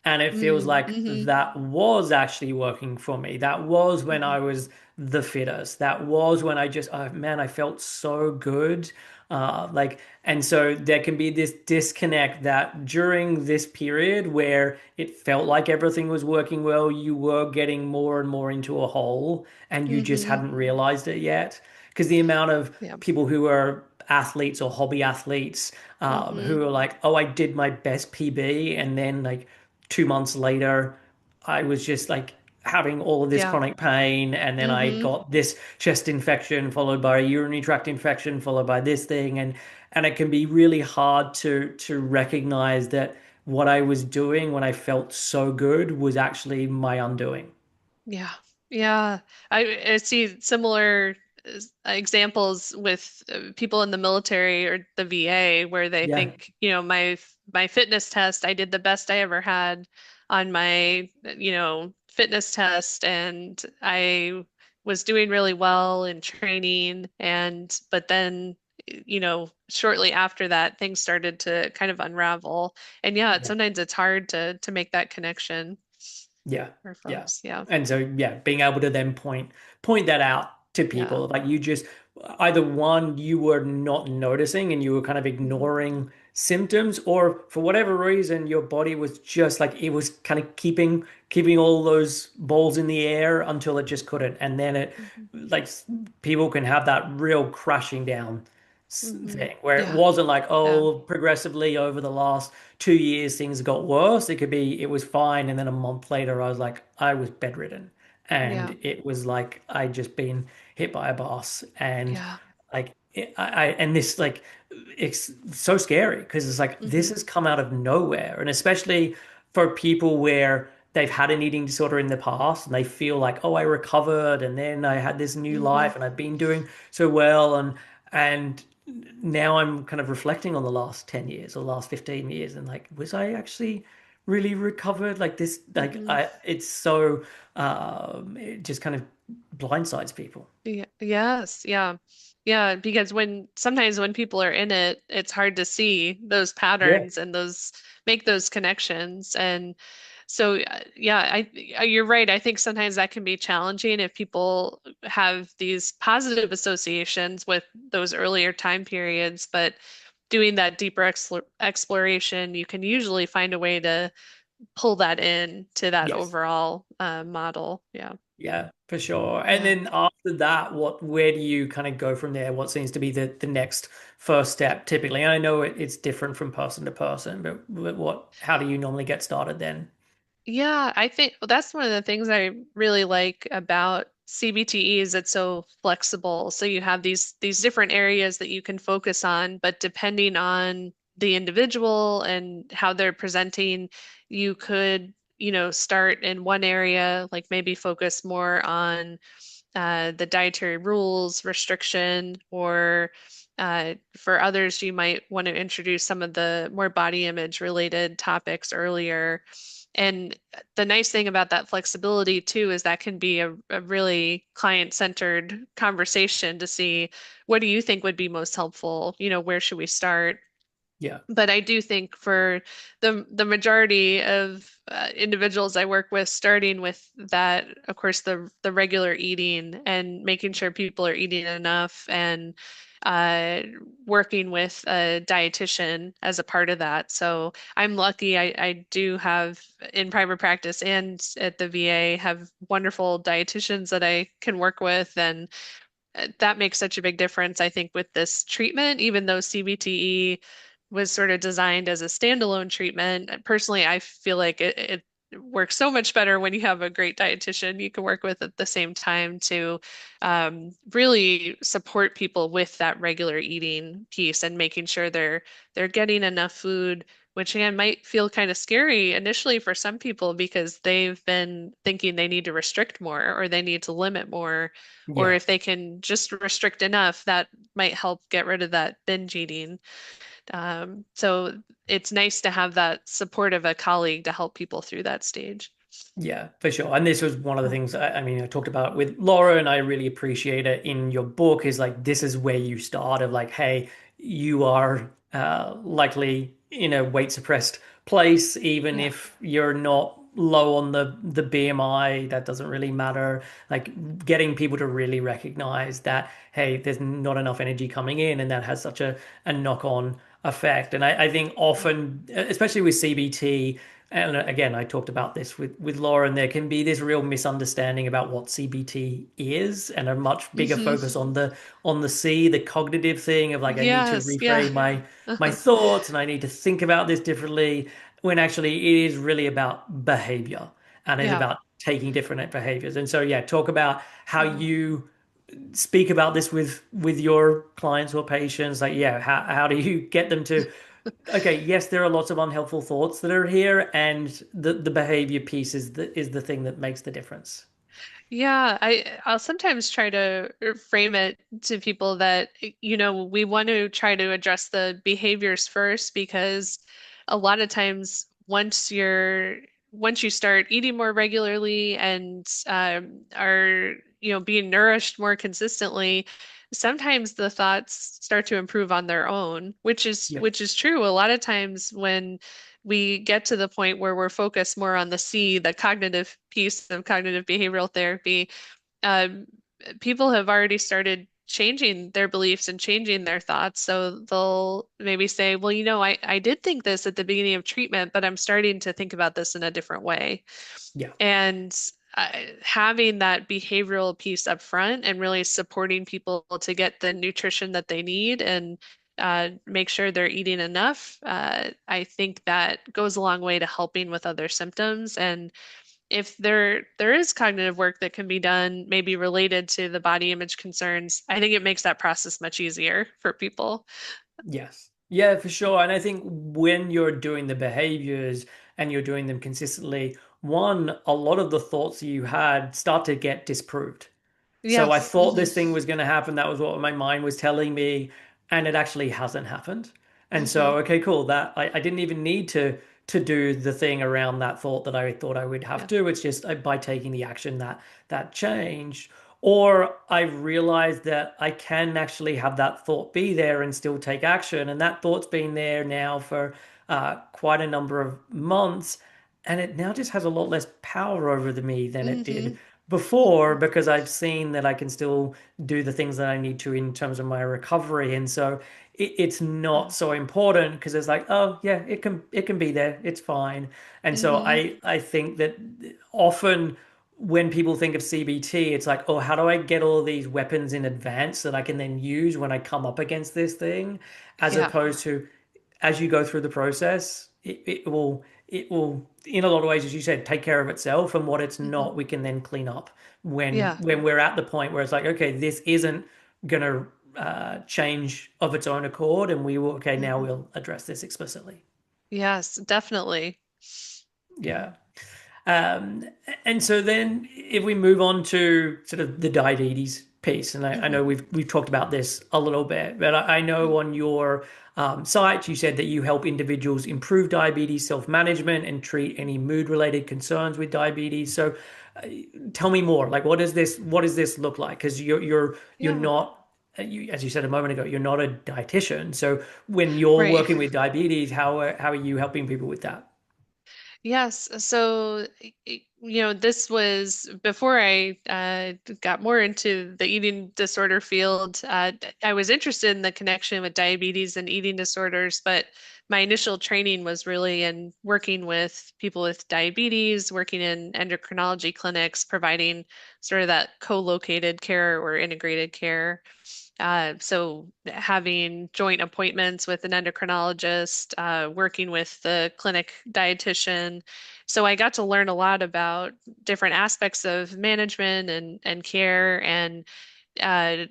and it feels Mm, like hmm that was actually working for me. That was when hmm I was the fittest. That was when I just, oh man, I felt so good. Like, and so there can be this disconnect that during this period where it felt like everything was working well, you were getting more and more into a hole and you just hmm hadn't realized it yet. Because the amount of Yeah. people who are athletes or hobby athletes hmm who are like, oh, I did my best PB, and then like 2 months later, I was just like having all of this Yeah. chronic pain, and then I hmm got this chest infection followed by a urinary tract infection followed by this thing, and it can be really hard to recognize that what I was doing when I felt so good was actually my undoing. Yeah. Yeah. I see similar examples with people in the military or the VA where they Yeah, think, my fitness test, I did the best I ever had on my, fitness test and I was doing really well in training but then shortly after that things started to kind of unravel. And yeah, yeah. sometimes it's hard to make that connection Yeah, for yeah. folks. Yeah. And so yeah, being able to then point that out to Yeah. people, like you just either one, you were not noticing and you were kind of hmm ignoring symptoms, or for whatever reason, your body was just like it was kind of keeping all those balls in the air until it just couldn't. And then it hmm like people can have that real crashing down hmm thing where it Yeah. wasn't like, Yeah. oh, progressively over the last 2 years things got worse. It could be it was fine, and then a month later I was like I was bedridden, Yeah. and it was like I'd just been hit by a bus, and Yeah. like and this like it's so scary because it's like this hmm has come out of nowhere, and especially for people where they've had an eating disorder in the past and they feel like, oh, I recovered and then I had this new hmm life and I've been doing so well, and now I'm kind of reflecting on the last 10 years or last 15 years and like, was I actually really recovered? Like this, like hmm it's so, it just kind of blindsides people. Yeah. Yes. Yeah. Yeah. Because sometimes when people are in it, it's hard to see those Yeah. patterns and make those connections. And so, yeah, you're right. I think sometimes that can be challenging if people have these positive associations with those earlier time periods, but doing that deeper exploration, you can usually find a way to pull that in to that Yes. overall model. Yeah. Yeah, for sure. And Yeah. then after that, where do you kind of go from there? What seems to be the next first step typically? And I know it's different from person to person, but how do you normally get started then? Yeah, I think that's one of the things I really like about CBT-E is it's so flexible. So you have these different areas that you can focus on, but depending on the individual and how they're presenting, you could, start in one area, like maybe focus more on the dietary rules, restriction, or for others, you might want to introduce some of the more body image related topics earlier. And the nice thing about that flexibility too is that can be a really client-centered conversation to see what do you think would be most helpful? Where should we start? Yeah. But I do think for the majority of individuals I work with, starting with that, of course, the regular eating and making sure people are eating enough, and uh, working with a dietitian as a part of that. So I'm lucky. I do have in private practice and at the VA have wonderful dietitians that I can work with, and that makes such a big difference, I think, with this treatment, even though CBT-E was sort of designed as a standalone treatment. Personally, I feel like it works so much better when you have a great dietitian you can work with at the same time to really support people with that regular eating piece and making sure they're getting enough food, which again might feel kind of scary initially for some people because they've been thinking they need to restrict more or they need to limit more, or Yeah. if they can just restrict enough, that might help get rid of that binge eating. So it's nice to have that support of a colleague to help people through that stage. Yeah, for sure. And this was one of the things I mean, I talked about with Laura, and I really appreciate it in your book is like, this is where you start of like, hey, you are likely in a weight suppressed place, even Yeah. if you're not low on the BMI, that doesn't really matter. Like getting people to really recognize that, hey, there's not enough energy coming in, and that has such a knock-on effect. And I think often, especially with CBT, and again, I talked about this with Lauren. There can be this real misunderstanding about what CBT is, and a much bigger Hmm. focus on the C, the cognitive thing of like I need to Yes. Yeah. reframe my thoughts and I need to think about this differently. When actually it is really about behavior and it's Yeah. about taking different behaviors. And so yeah, talk about how Mhm. you speak about this with your clients or patients. Like yeah, how do you get them to okay, yes, there are lots of unhelpful thoughts that are here, and the behavior piece is the thing that makes the difference. Yeah, I'll sometimes try to frame it to people that, we want to try to address the behaviors first because a lot of times once you start eating more regularly and are, being nourished more consistently, sometimes the thoughts start to improve on their own, which is Yep. which is true. A lot of times when we get to the point where we're focused more on the C, the cognitive piece of cognitive behavioral therapy, um, people have already started changing their beliefs and changing their thoughts. So they'll maybe say, well, I did think this at the beginning of treatment, but I'm starting to think about this in a different way. Yeah. And having that behavioral piece up front and really supporting people to get the nutrition that they need and make sure they're eating enough, I think that goes a long way to helping with other symptoms. And if there is cognitive work that can be done, maybe related to the body image concerns, I think it makes that process much easier for people. Yes. Yeah, for sure. And I think when you're doing the behaviors and you're doing them consistently, one, a lot of the thoughts you had start to get disproved. Yeah. So I thought Hmm. this thing was going to happen. That was what my mind was telling me, and it actually hasn't happened. And Hmm. so, okay, cool. That I didn't even need to do the thing around that thought that I thought I would have Yeah. to. It's just by taking the action that changed. Or I've realized that I can actually have that thought be there and still take action. And that thought's been there now for quite a number of months, and it now just has a lot less power over me than it Hmm. did before because I've seen that I can still do the things that I need to in terms of my recovery. And so it's not so important because it's like, oh yeah, it can be there. It's fine. And so Hmm. I think that often when people think of CBT, it's like, oh, how do I get all these weapons in advance that I can then use when I come up against this thing, as Yeah. opposed to as you go through the process. it will in a lot of ways, as you said, take care of itself. And what it's Mhm. not, we can then clean up when Yeah. we're at the point where it's like, okay, this isn't gonna change of its own accord, and we will, okay, now Mhm. we'll address this explicitly. Yes, definitely. Yeah. Um, and so then if we move on to sort of the diabetes piece, and I Mhm. know we've talked about this a little bit, but I know on your site you said that you help individuals improve diabetes self-management and treat any mood-related concerns with diabetes. So tell me more. Like, what does this look like? Because you're Yeah. not, as you said a moment ago, you're not a dietitian. So when you're Right. working with diabetes, how are you helping people with that? Yes. So, this was before I got more into the eating disorder field. I was interested in the connection with diabetes and eating disorders, but my initial training was really in working with people with diabetes, working in endocrinology clinics, providing sort of that co-located care or integrated care. So having joint appointments with an endocrinologist, working with the clinic dietitian. So I got to learn a lot about different aspects of management and care, and uh,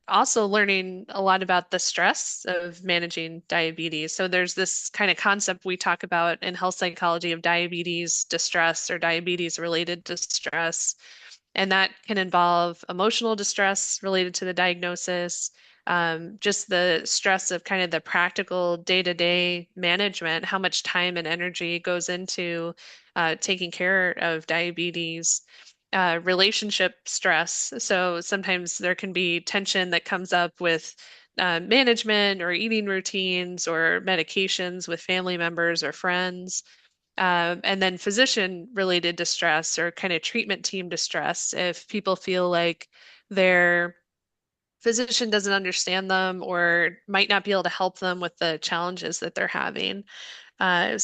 also learning a lot about the stress of managing diabetes. So there's this kind of concept we talk about in health psychology of diabetes distress or diabetes related distress. And that can involve emotional distress related to the diagnosis, just the stress of kind of the practical day-to-day management, how much time and energy goes into taking care of diabetes, relationship stress. So sometimes there can be tension that comes up with management or eating routines or medications with family members or friends. And then physician related distress or kind of treatment team distress if people feel like their physician doesn't understand them or might not be able to help them with the challenges that they're having. Kind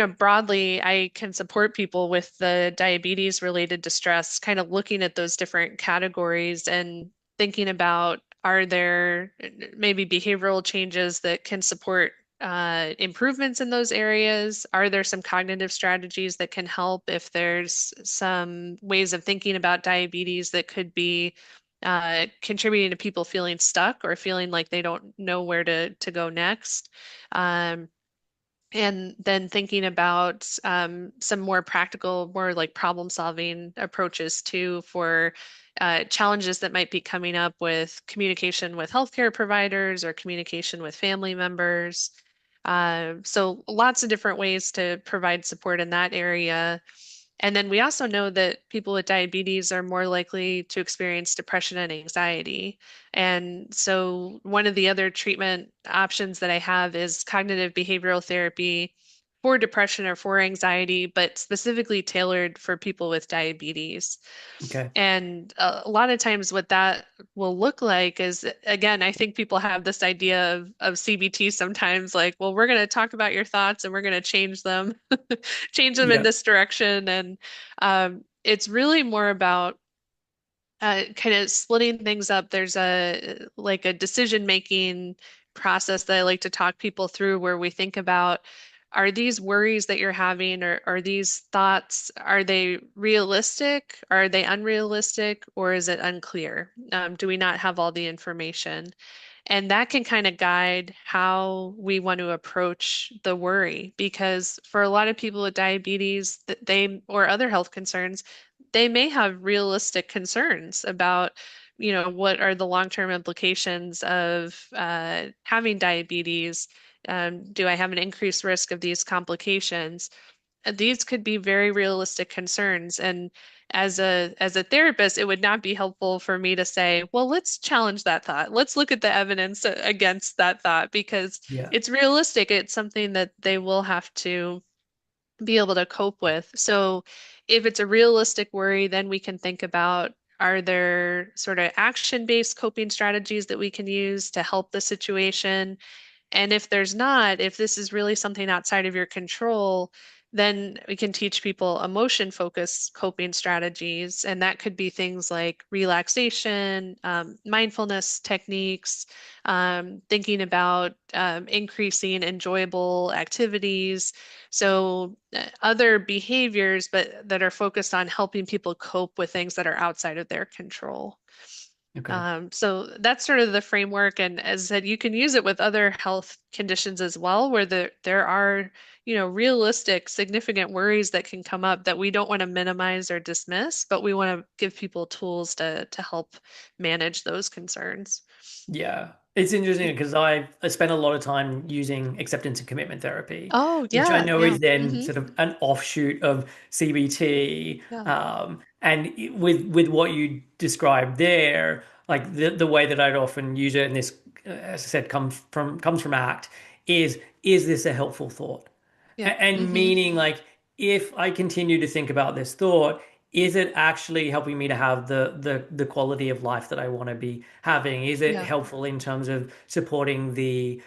of broadly, I can support people with the diabetes related distress, kind of looking at those different categories and thinking about are there maybe behavioral changes that can support improvements in those areas? Are there some cognitive strategies that can help if there's some ways of thinking about diabetes that could be contributing to people feeling stuck or feeling like they don't know where to go next? Um, and then thinking about some more practical, more like problem solving approaches too for challenges that might be coming up with communication with healthcare providers or communication with family members. So lots of different ways to provide support in that area. And then we also know that people with diabetes are more likely to experience depression and anxiety. And so one of the other treatment options that I have is cognitive behavioral therapy for depression or for anxiety, but specifically tailored for people with diabetes. Okay. And a lot of times, what that will look like is, again, I think people have this idea of CBT sometimes, like, well, we're going to talk about your thoughts and we're going to change them, change them in Yeah. this direction. And it's really more about kind of splitting things up. There's a like a decision making process that I like to talk people through where we think about are these worries that you're having or are these thoughts, are they realistic? Are they unrealistic? Or is it unclear? Do we not have all the information? And that can kind of guide how we want to approach the worry. Because for a lot of people with diabetes, they or other health concerns, they may have realistic concerns about, what are the long-term implications of having diabetes? Do I have an increased risk of these complications? These could be very realistic concerns. And as a therapist, it would not be helpful for me to say, well, let's challenge that thought. Let's look at the evidence against that thought because Yeah. it's realistic. It's something that they will have to be able to cope with. So if it's a realistic worry, then we can think about are there sort of action-based coping strategies that we can use to help the situation? And if there's not, if this is really something outside of your control, then we can teach people emotion focused coping strategies. And that could be things like relaxation, mindfulness techniques, thinking about increasing enjoyable activities. So, other behaviors, but that are focused on helping people cope with things that are outside of their control. Okay. So that's sort of the framework. And as I said, you can use it with other health conditions as well, where there are, realistic, significant worries that can come up that we don't want to minimize or dismiss, but we want to give people tools to help manage those concerns. Yeah. It's interesting because I spent a lot of time using acceptance and commitment therapy, Oh, which I yeah, know yeah. is then Hmm. sort of an offshoot of CBT. Yeah. With what you described there, like the way that I'd often use it, and this, as I said, comes from ACT, is this a helpful thought? Yeah. And Hmm. meaning, like, if I continue to think about this thought, is it actually helping me to have the quality of life that I want to be having? Is it Yeah. helpful in terms of supporting the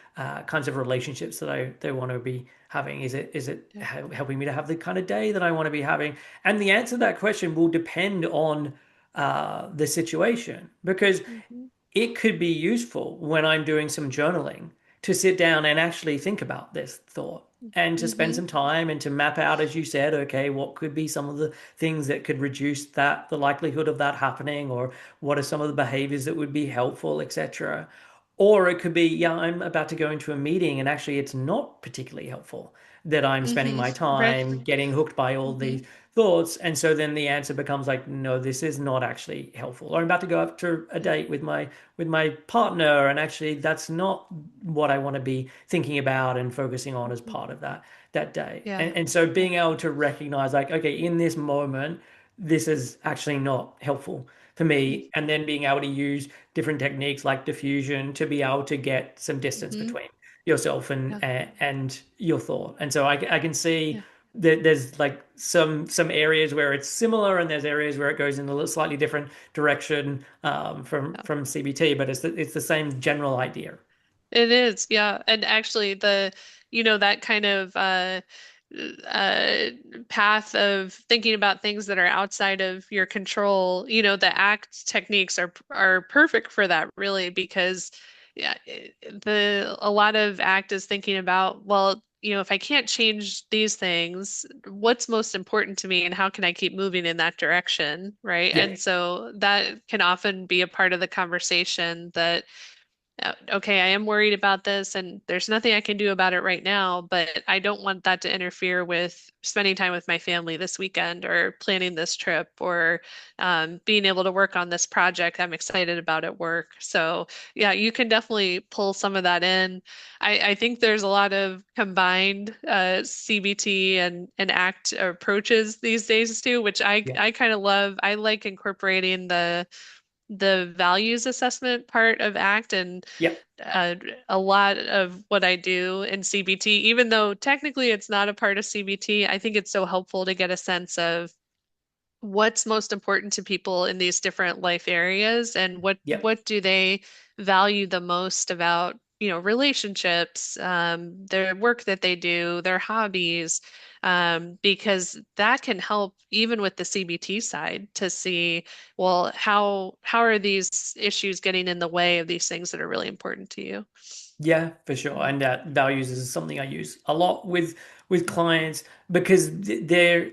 kinds of relationships that I want to be having? Is it Yeah. helping me to have the kind of day that I want to be having? And the answer to that question will depend on the situation, because Hmm. it could be useful when I'm doing some journaling to sit down and actually think about this thought and to spend Hmm. some time and to map out, as you said, okay, what could be some of the things that could reduce the likelihood of that happening, or what are some of the behaviors that would be helpful, etc. Or it could be, yeah, I'm about to go into a meeting and actually it's not particularly helpful that I'm spending Hmm. my Right. time getting hooked by all Hmm. these thoughts. And so then the answer becomes like, no, this is not actually helpful. Or I'm about to go up to a Yeah. date with my partner, and actually that's not what I want to be thinking about and focusing on as Hmm. part of that day. Yeah. And so Yeah. being able to recognize like, okay, in this moment, this is actually not helpful for me, and then being able to use different techniques like diffusion to be able to get some distance Hmm. between yourself Yeah. and your thought. And so I can see Yeah. that there's like some areas where it's similar, and there's areas where it goes in a little slightly different direction from CBT, but it's the same general idea. It is, yeah. And actually that kind of uh path of thinking about things that are outside of your control, the ACT techniques are perfect for that really because yeah, the a lot of ACT is thinking about, well, if I can't change these things, what's most important to me and how can I keep moving in that direction, right? Yeah, And so that can often be a part of the conversation that okay, I am worried about this, and there's nothing I can do about it right now, but I don't want that to interfere with spending time with my family this weekend or planning this trip or being able to work on this project I'm excited about at work. So, yeah, you can definitely pull some of that in. I think there's a lot of combined CBT and ACT approaches these days too, which yeah, I kind of love. I like incorporating the values assessment part of ACT and yeah, uh, a lot of what I do in CBT, even though technically it's not a part of CBT, I think it's so helpful to get a sense of what's most important to people in these different life areas and what yeah. what do they value the most about relationships, their work that they do, their hobbies, because that can help even with the CBT side to see, well, how are these issues getting in the way of these things that are really important to you. Yeah, for sure. And values is something I use a lot with clients, because they're,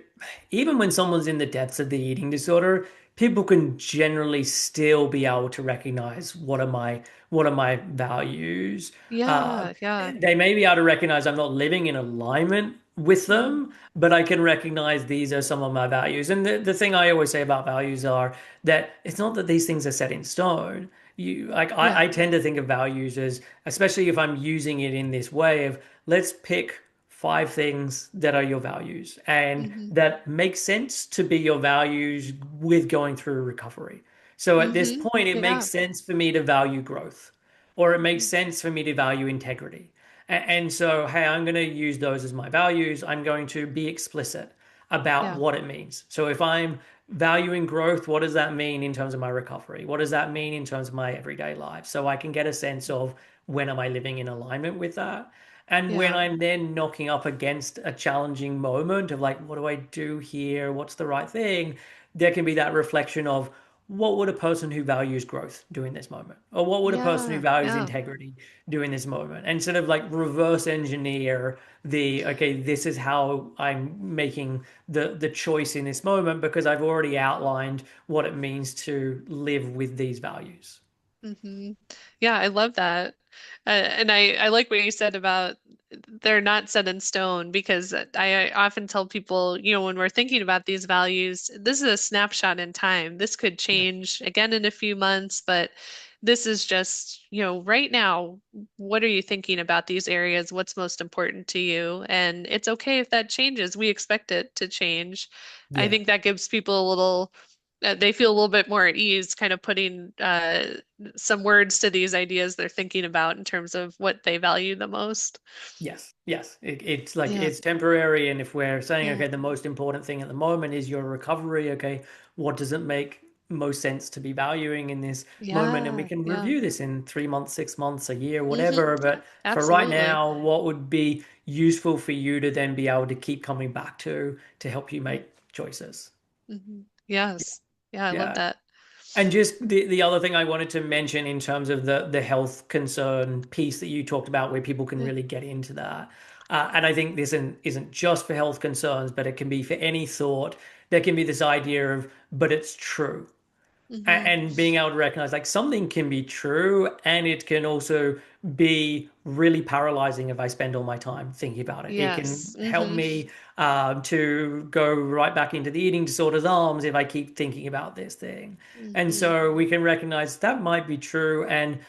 even when someone's in the depths of the eating disorder, people can generally still be able to recognize what are my values. Yeah, yeah. They may be able to recognize I'm not living in alignment with Hmm. them, but I can recognize these are some of my values. And the thing I always say about values are that it's not that these things are set in stone. You like Yeah. I tend to think of values as, especially if I'm using it in this way of, let's pick 5 things that are your values and Hmm. that make sense to be your values with going through recovery. So at this Hmm. point, it makes Yeah. sense for me to value growth, or it makes Mhm. sense for me to value integrity. And so, hey, I'm going to use those as my values. I'm going to be explicit about Yeah. what it means. So if I'm valuing growth, what does that mean in terms of my recovery? What does that mean in terms of my everyday life? So I can get a sense of, when am I living in alignment with that? And when Yeah. I'm then knocking up against a challenging moment of like, what do I do here? What's the right thing? There can be that reflection of what would a person who values growth do in this moment? Or what would a person who Yeah. values Yeah. integrity do in this moment? And sort of like reverse engineer okay, this is how I'm making the choice in this moment because I've already outlined what it means to live with these values. Hmm. Yeah, I love that. And I like what you said about they're not set in stone because I often tell people, when we're thinking about these values, this is a snapshot in time. This could Yeah. change again in a few months, but this is just, right now, what are you thinking about these areas? What's most important to you? And it's okay if that changes. We expect it to change. I Yeah. think that gives people a little they feel a little bit more at ease, kind of putting some words to these ideas they're thinking about in terms of what they value the most. Yes, yes. It's like Yeah, it's temporary, and if we're saying, yeah, okay, the most important thing at the moment is your recovery, okay, what does it make most sense to be valuing in this moment? And we yeah, can yeah. review this in 3 months, 6 months, a year, Hmm. whatever. But for right Absolutely. now, what would be useful for you to then be able to keep coming back to help you make choices? Hmm. Yes. Yeah, I love Yeah. that. And just the other thing I wanted to mention in terms of the health concern piece that you talked about, where people can Yeah. really get into that. And I think this isn't just for health concerns, but it can be for any thought. There can be this idea of, but it's true Hmm. and being able to recognize like something can be true and it can also be really paralyzing if I spend all my time thinking about it. It can Yes. help Hmm. me to go right back into the eating disorders arms if I keep thinking about this thing. And Hmm. so we can recognize that might be true and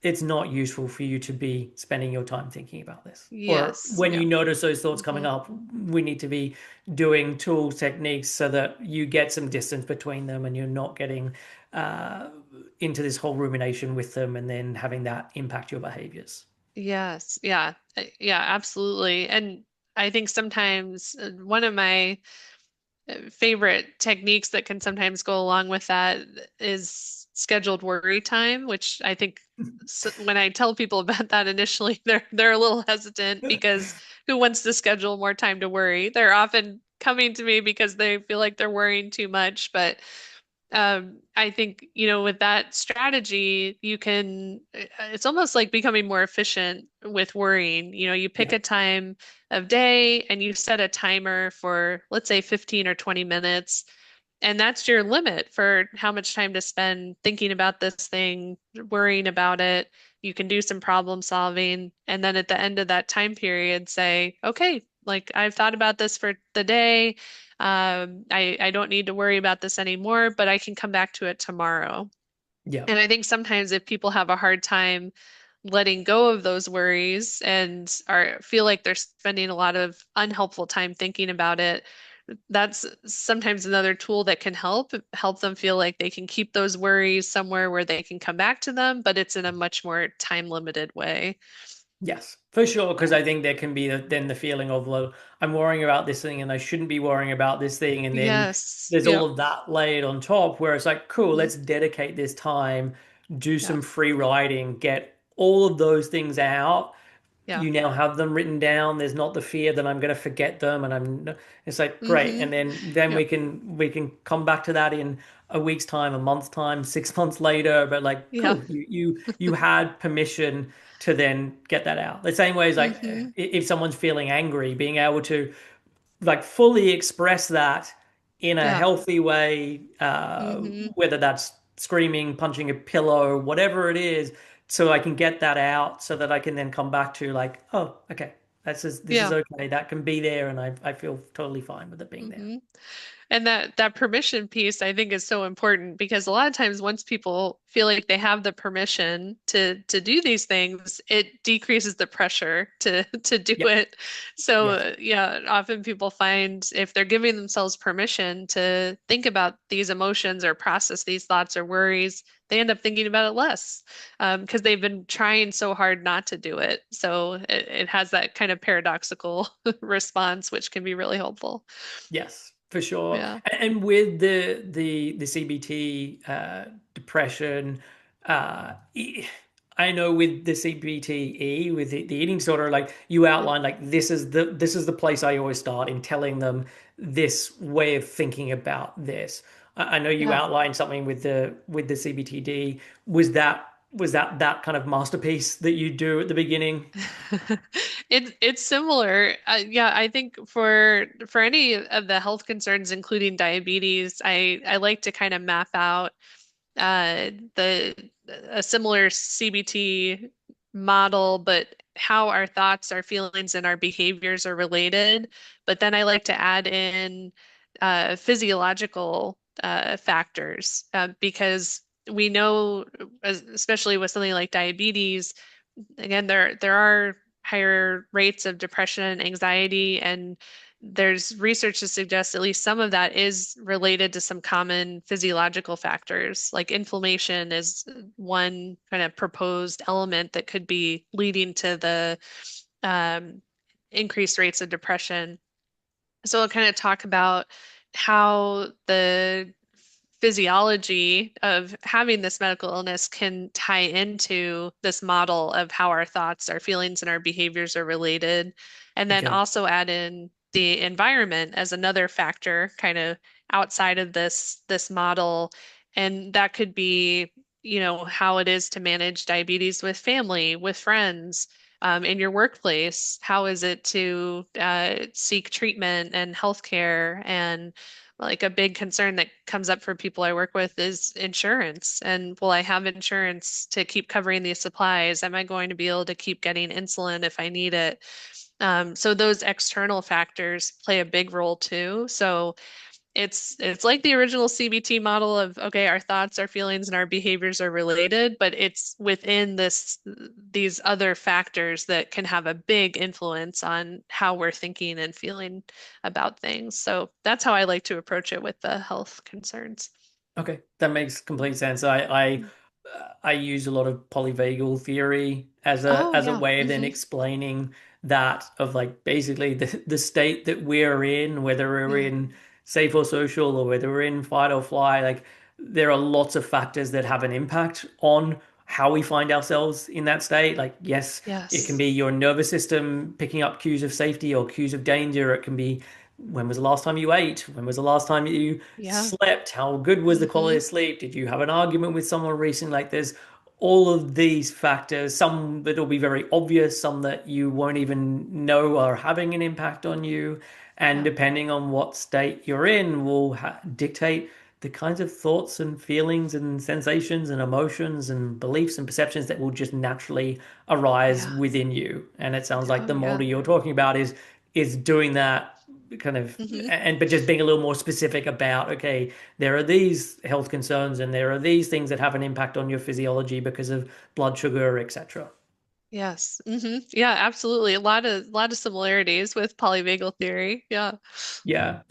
it's not useful for you to be spending your time thinking about this. Or Yes. when Yeah. you notice those thoughts coming Hmm. up, we need to be doing tools, techniques so that you get some distance between them and you're not getting uh, into this whole rumination with them and then having that impact your behaviors. Yes. Yeah. Yeah, absolutely. And I think sometimes one of my favorite techniques that can sometimes go along with that is scheduled worry time, which I think when I tell people about that initially, they're a little hesitant because who wants to schedule more time to worry? They're often coming to me because they feel like they're worrying too much, but I think, with that strategy, you can, it's almost like becoming more efficient with worrying. You pick Yeah. a time of day and you set a timer for, let's say, 15 or 20 minutes. And that's your limit for how much time to spend thinking about this thing, worrying about it. You can do some problem solving. And then at the end of that time period, say, okay, like I've thought about this for the day. I don't need to worry about this anymore, but I can come back to it tomorrow. Yeah. And I think sometimes if people have a hard time letting go of those worries and are feel like they're spending a lot of unhelpful time thinking about it, that's sometimes another tool that can help them feel like they can keep those worries somewhere where they can come back to them, but it's in a much more time limited way. Yes, for sure. Because Yeah. I think there can be then the feeling of, well, I'm worrying about this thing and I shouldn't be worrying about this thing. And then Yes. there's all Yep. of that layered on top where it's like, cool, Hmm. let's dedicate this time, do Yeah. some free writing, get all of those things out. Yeah. You now have them written down. There's not the fear that I'm going to forget them, and it's like great. Hmm. And then Yep. we can come back to that in a week's time, a month's time, 6 months later. But like, Yeah. cool, you had permission to then get that out. The same way as like Hmm. if someone's feeling angry, being able to like fully express that in a Yeah. healthy way, Hmm. whether that's screaming, punching a pillow, whatever it is, so I can get that out so that I can then come back to like, oh, okay, this is Yeah. okay. That can be there, and I feel totally fine with it being there. Hmm. And that permission piece I think is so important because a lot of times once people feel like they have the permission to do these things, it decreases the pressure to do Yep. it. So Yes. yeah, often people find if they're giving themselves permission to think about these emotions or process these thoughts or worries, they end up thinking about it less because they've been trying so hard not to do it. So it has that kind of paradoxical response, which can be really helpful. Yes, for sure. Yeah. And with the CBT depression, uh, I know with the CBT-E, with the eating disorder, like you Mhm. outlined, like this is the place I always start in telling them this way of thinking about this. I know you Yeah. outlined something with the CBTD. Was that that kind of masterpiece that you do at the beginning? It's similar. Yeah, I think for any of the health concerns, including diabetes, I like to kind of map out the a similar CBT model, but how our thoughts, our feelings, and our behaviors are related. But then I like to add in physiological factors because we know, especially with something like diabetes, again, there are higher rates of depression and anxiety, and there's research to suggest at least some of that is related to some common physiological factors, like inflammation is one kind of proposed element that could be leading to the um, increased rates of depression. So I'll kind of talk about how the physiology of having this medical illness can tie into this model of how our thoughts, our feelings, and our behaviors are related. And then Okay. also add in the environment as another factor, kind of outside of this model. And that could be, how it is to manage diabetes with family, with friends, in your workplace. How is it to seek treatment and healthcare? And like a big concern that comes up for people I work with is insurance. And will I have insurance to keep covering these supplies? Am I going to be able to keep getting insulin if I need it? So those external factors play a big role too. So it's like the original CBT model of, okay, our thoughts, our feelings, and our behaviors are related, but it's within these other factors that can have a big influence on how we're thinking and feeling about things. So that's how I like to approach it with the health concerns. Okay, that makes complete sense. I use a lot of polyvagal theory as a Oh as a yeah. way of then Hmm. explaining that of like basically the state that we're in, whether we're Yeah. in safe or social or whether we're in fight or fly, like there are lots of factors that have an impact on how we find ourselves in that state. Like, yes, it can Yes. be your nervous system picking up cues of safety or cues of danger. It can be when was the last time you ate? When was the last time you Yeah. slept? How good was the quality Hmm. of sleep? Did you have an argument with someone recently? Like there's all of these factors, some that will be very obvious, some that you won't even know are having an impact on you. And Yeah. depending on what state you're in, will dictate the kinds of thoughts and feelings and sensations and emotions and beliefs and perceptions that will just naturally arise Yeah. within you. And it sounds like Oh the yeah. model you're talking about is doing that kind of Hmm. and but just being a little more specific about, okay, there are these health concerns and there are these things that have an impact on your physiology because of blood sugar, etc. Yes. Yeah, absolutely. A lot of similarities with polyvagal theory. Yeah. Yeah.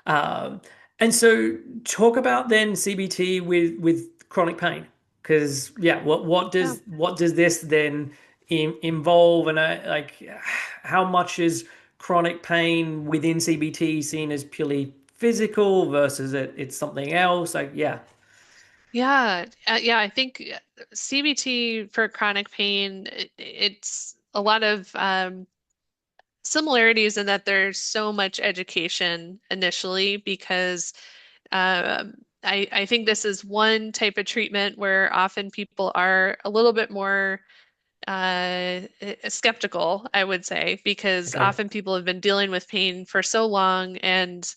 Um, and so talk about then CBT with chronic pain. Because yeah, Yeah. what does this then involve and like how much is chronic pain within CBT seen as purely physical versus it's something else? Like yeah. Yeah, I think CBT for chronic pain, it's a lot of similarities in that there's so much education initially because I think this is one type of treatment where often people are a little bit more skeptical, I would say, because Okay. often people have been dealing with pain for so long and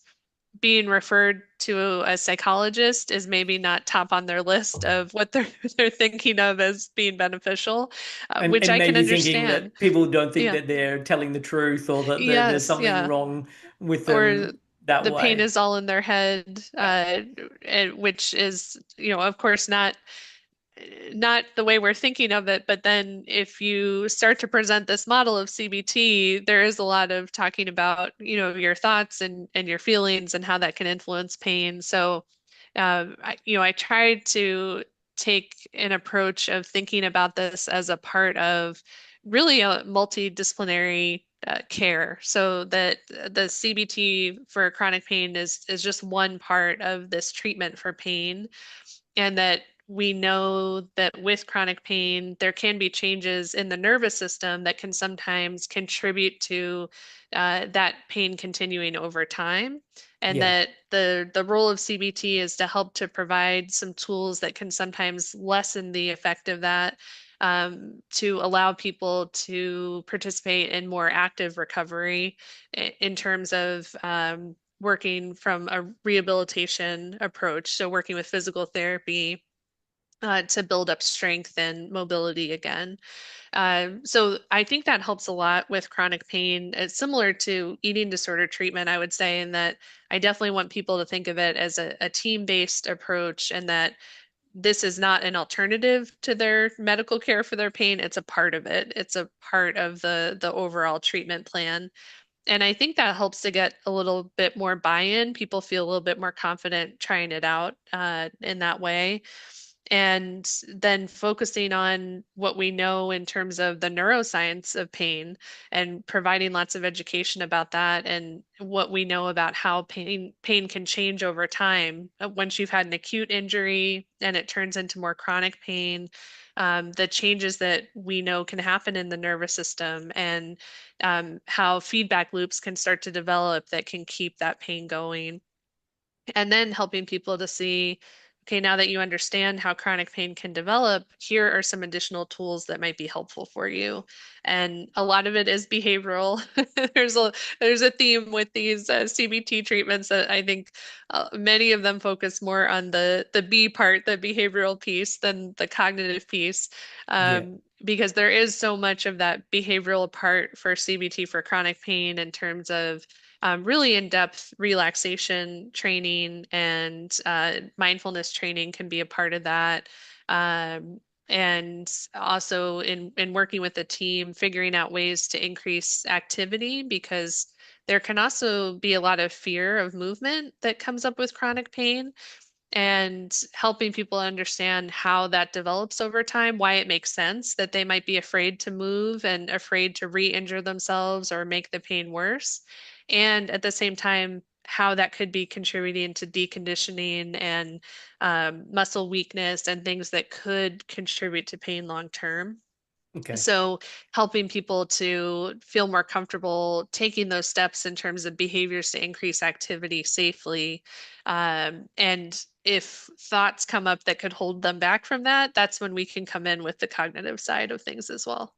being referred to a psychologist is maybe not top on their list of what they're they're thinking of as being beneficial, And which and I can maybe thinking understand. that people don't think Yeah. that they're telling the truth or that there's Yes, something yeah. wrong with Or them that the pain way. is all in their head, Yeah. which is, of course, not the way we're thinking of it, but then if you start to present this model of CBT, there is a lot of talking about, your thoughts and your feelings and how that can influence pain. So, I tried to take an approach of thinking about this as a part of really a multidisciplinary care, so that the CBT for chronic pain is just one part of this treatment for pain, and that we know that with chronic pain, there can be changes in the nervous system that can sometimes contribute to that pain continuing over time. And Yeah. that the role of CBT is to help to provide some tools that can sometimes lessen the effect of that, to allow people to participate in more active recovery in terms of working from a rehabilitation approach. So working with physical therapy to build up strength and mobility again. So I think that helps a lot with chronic pain. It's similar to eating disorder treatment, I would say, in that I definitely want people to think of it as a team-based approach, and that this is not an alternative to their medical care for their pain. It's a part of it. It's a part of the overall treatment plan. And I think that helps to get a little bit more buy-in. People feel a little bit more confident trying it out in that way. And then focusing on what we know in terms of the neuroscience of pain and providing lots of education about that and what we know about how pain can change over time. Once you've had an acute injury and it turns into more chronic pain, the changes that we know can happen in the nervous system, and how feedback loops can start to develop that can keep that pain going. And then helping people to see, okay, now that you understand how chronic pain can develop, here are some additional tools that might be helpful for you. And a lot of it is behavioral. there's a there's a theme with these CBT treatments that I think many of them focus more on the B part, the behavioral piece, than the cognitive piece. Yeah. Because there is so much of that behavioral part for CBT for chronic pain in terms of really in-depth relaxation training, and mindfulness training can be a part of that. Um, and also in working with the team, figuring out ways to increase activity, because there can also be a lot of fear of movement that comes up with chronic pain, and helping people understand how that develops over time, why it makes sense that they might be afraid to move and afraid to re-injure themselves or make the pain worse. And at the same time, how that could be contributing to deconditioning and muscle weakness and things that could contribute to pain long term. Okay. So helping people to feel more comfortable taking those steps in terms of behaviors to increase activity safely. And if thoughts come up that could hold them back from that, that's when we can come in with the cognitive side of things as well.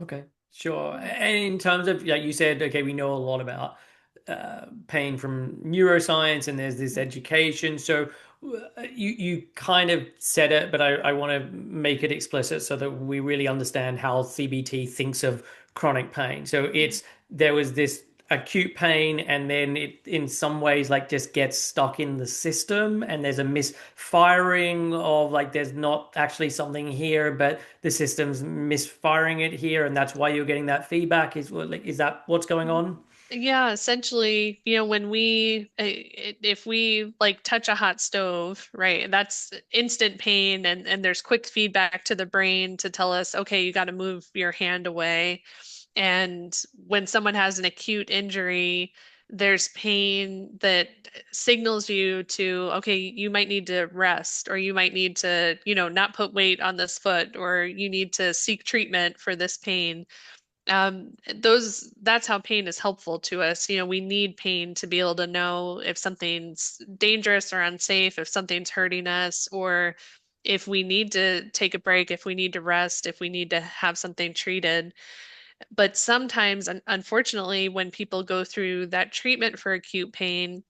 Okay, sure. And in terms of, like you said, okay, we know a lot about pain from neuroscience, and there's this education. So you kind of said it, but I want to make it explicit so that we really understand how CBT thinks of chronic pain. So there was this acute pain, and then it in some ways like just gets stuck in the system, and there's a misfiring of like there's not actually something here, but the system's misfiring it here, and that's why you're getting that feedback. Is that what's going on? Yeah, essentially, when if we like touch a hot stove, right, that's instant pain, and there's quick feedback to the brain to tell us, okay, you got to move your hand away. And when someone has an acute injury, there's pain that signals you to, okay, you might need to rest, or you might need to, not put weight on this foot, or you need to seek treatment for this pain. That's how pain is helpful to us. We need pain to be able to know if something's dangerous or unsafe, if something's hurting us, or if we need to take a break, if we need to rest, if we need to have something treated. But sometimes, unfortunately, when people go through that treatment for acute pain,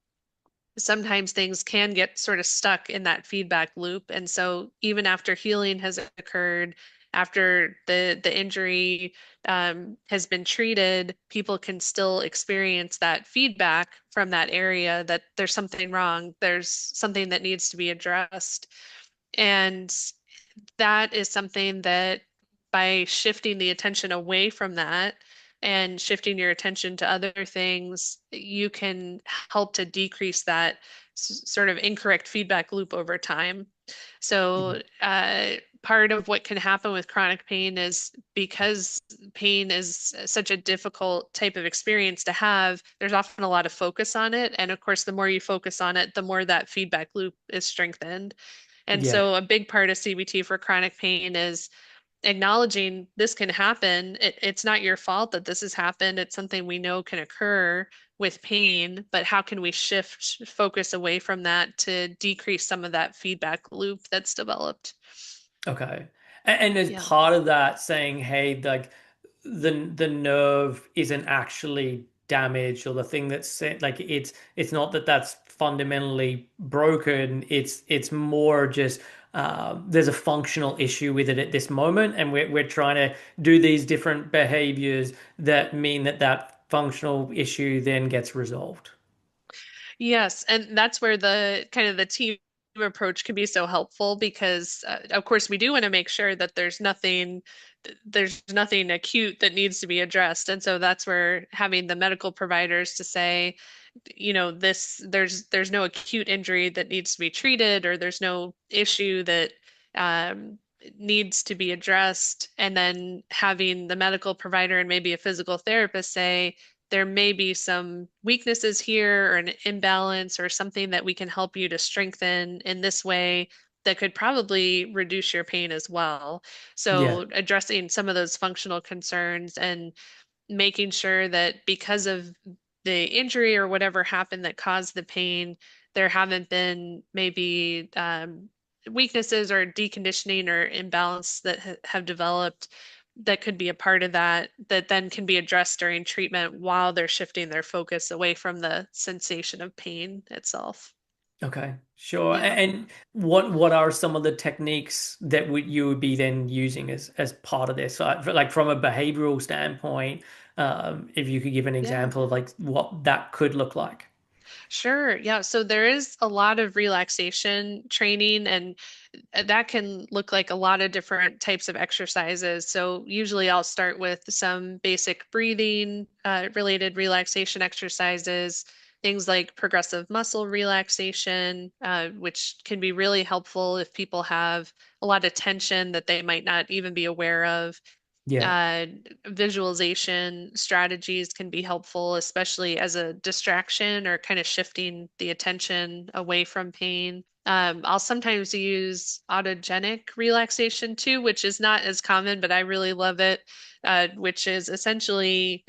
sometimes things can get sort of stuck in that feedback loop. And so even after healing has occurred, after the injury has been treated, people can still experience that feedback from that area that there's something wrong, there's something that needs to be addressed. And that is something that, by shifting the attention away from that and shifting your attention to other things, you can help to decrease that sort of incorrect feedback loop over time. Mhm. So, part of what can happen with chronic pain is, because pain is such a difficult type of experience to have, there's often a lot of focus on it. And of course, the more you focus on it, the more that feedback loop is strengthened. And Yeah. so a big part of CBT for chronic pain is acknowledging this can happen. It's not your fault that this has happened. It's something we know can occur with pain, but how can we shift focus away from that to decrease some of that feedback loop that's developed? Okay. And as Yeah. part of that, saying, hey, like the nerve isn't actually damaged, or the thing that's like it's not that that's fundamentally broken. It's more just there's a functional issue with it at this moment, and we're trying to do these different behaviors that mean that that functional issue then gets resolved. Yes, and that's where the kind of the team approach can be so helpful because of course we do want to make sure that there's nothing acute that needs to be addressed. And so that's where having the medical providers to say, this there's no acute injury that needs to be treated, or there's no issue that needs to be addressed, and then having the medical provider and maybe a physical therapist say there may be some weaknesses here or an imbalance or something that we can help you to strengthen in this way that could probably reduce your pain as well. Yeah. So addressing some of those functional concerns and making sure that because of the injury or whatever happened that caused the pain, there haven't been maybe weaknesses or deconditioning or imbalance that have developed that could be a part of that, that then can be addressed during treatment while they're shifting their focus away from the sensation of pain itself. Okay, sure. Yeah. And what are some of the techniques that you would be then using as part of this? Like from a behavioral standpoint, if you could give an Yeah. example of like what that could look like. Sure. Yeah. So there is a lot of relaxation training, and that can look like a lot of different types of exercises. So usually I'll start with some basic breathing related relaxation exercises, things like progressive muscle relaxation, which can be really helpful if people have a lot of tension that they might not even be aware of. Yeah, uh, Visualization strategies can be helpful, especially as a distraction or kind of shifting the attention away from pain. I'll sometimes use autogenic relaxation too, which is not as common, but I really love it, which is essentially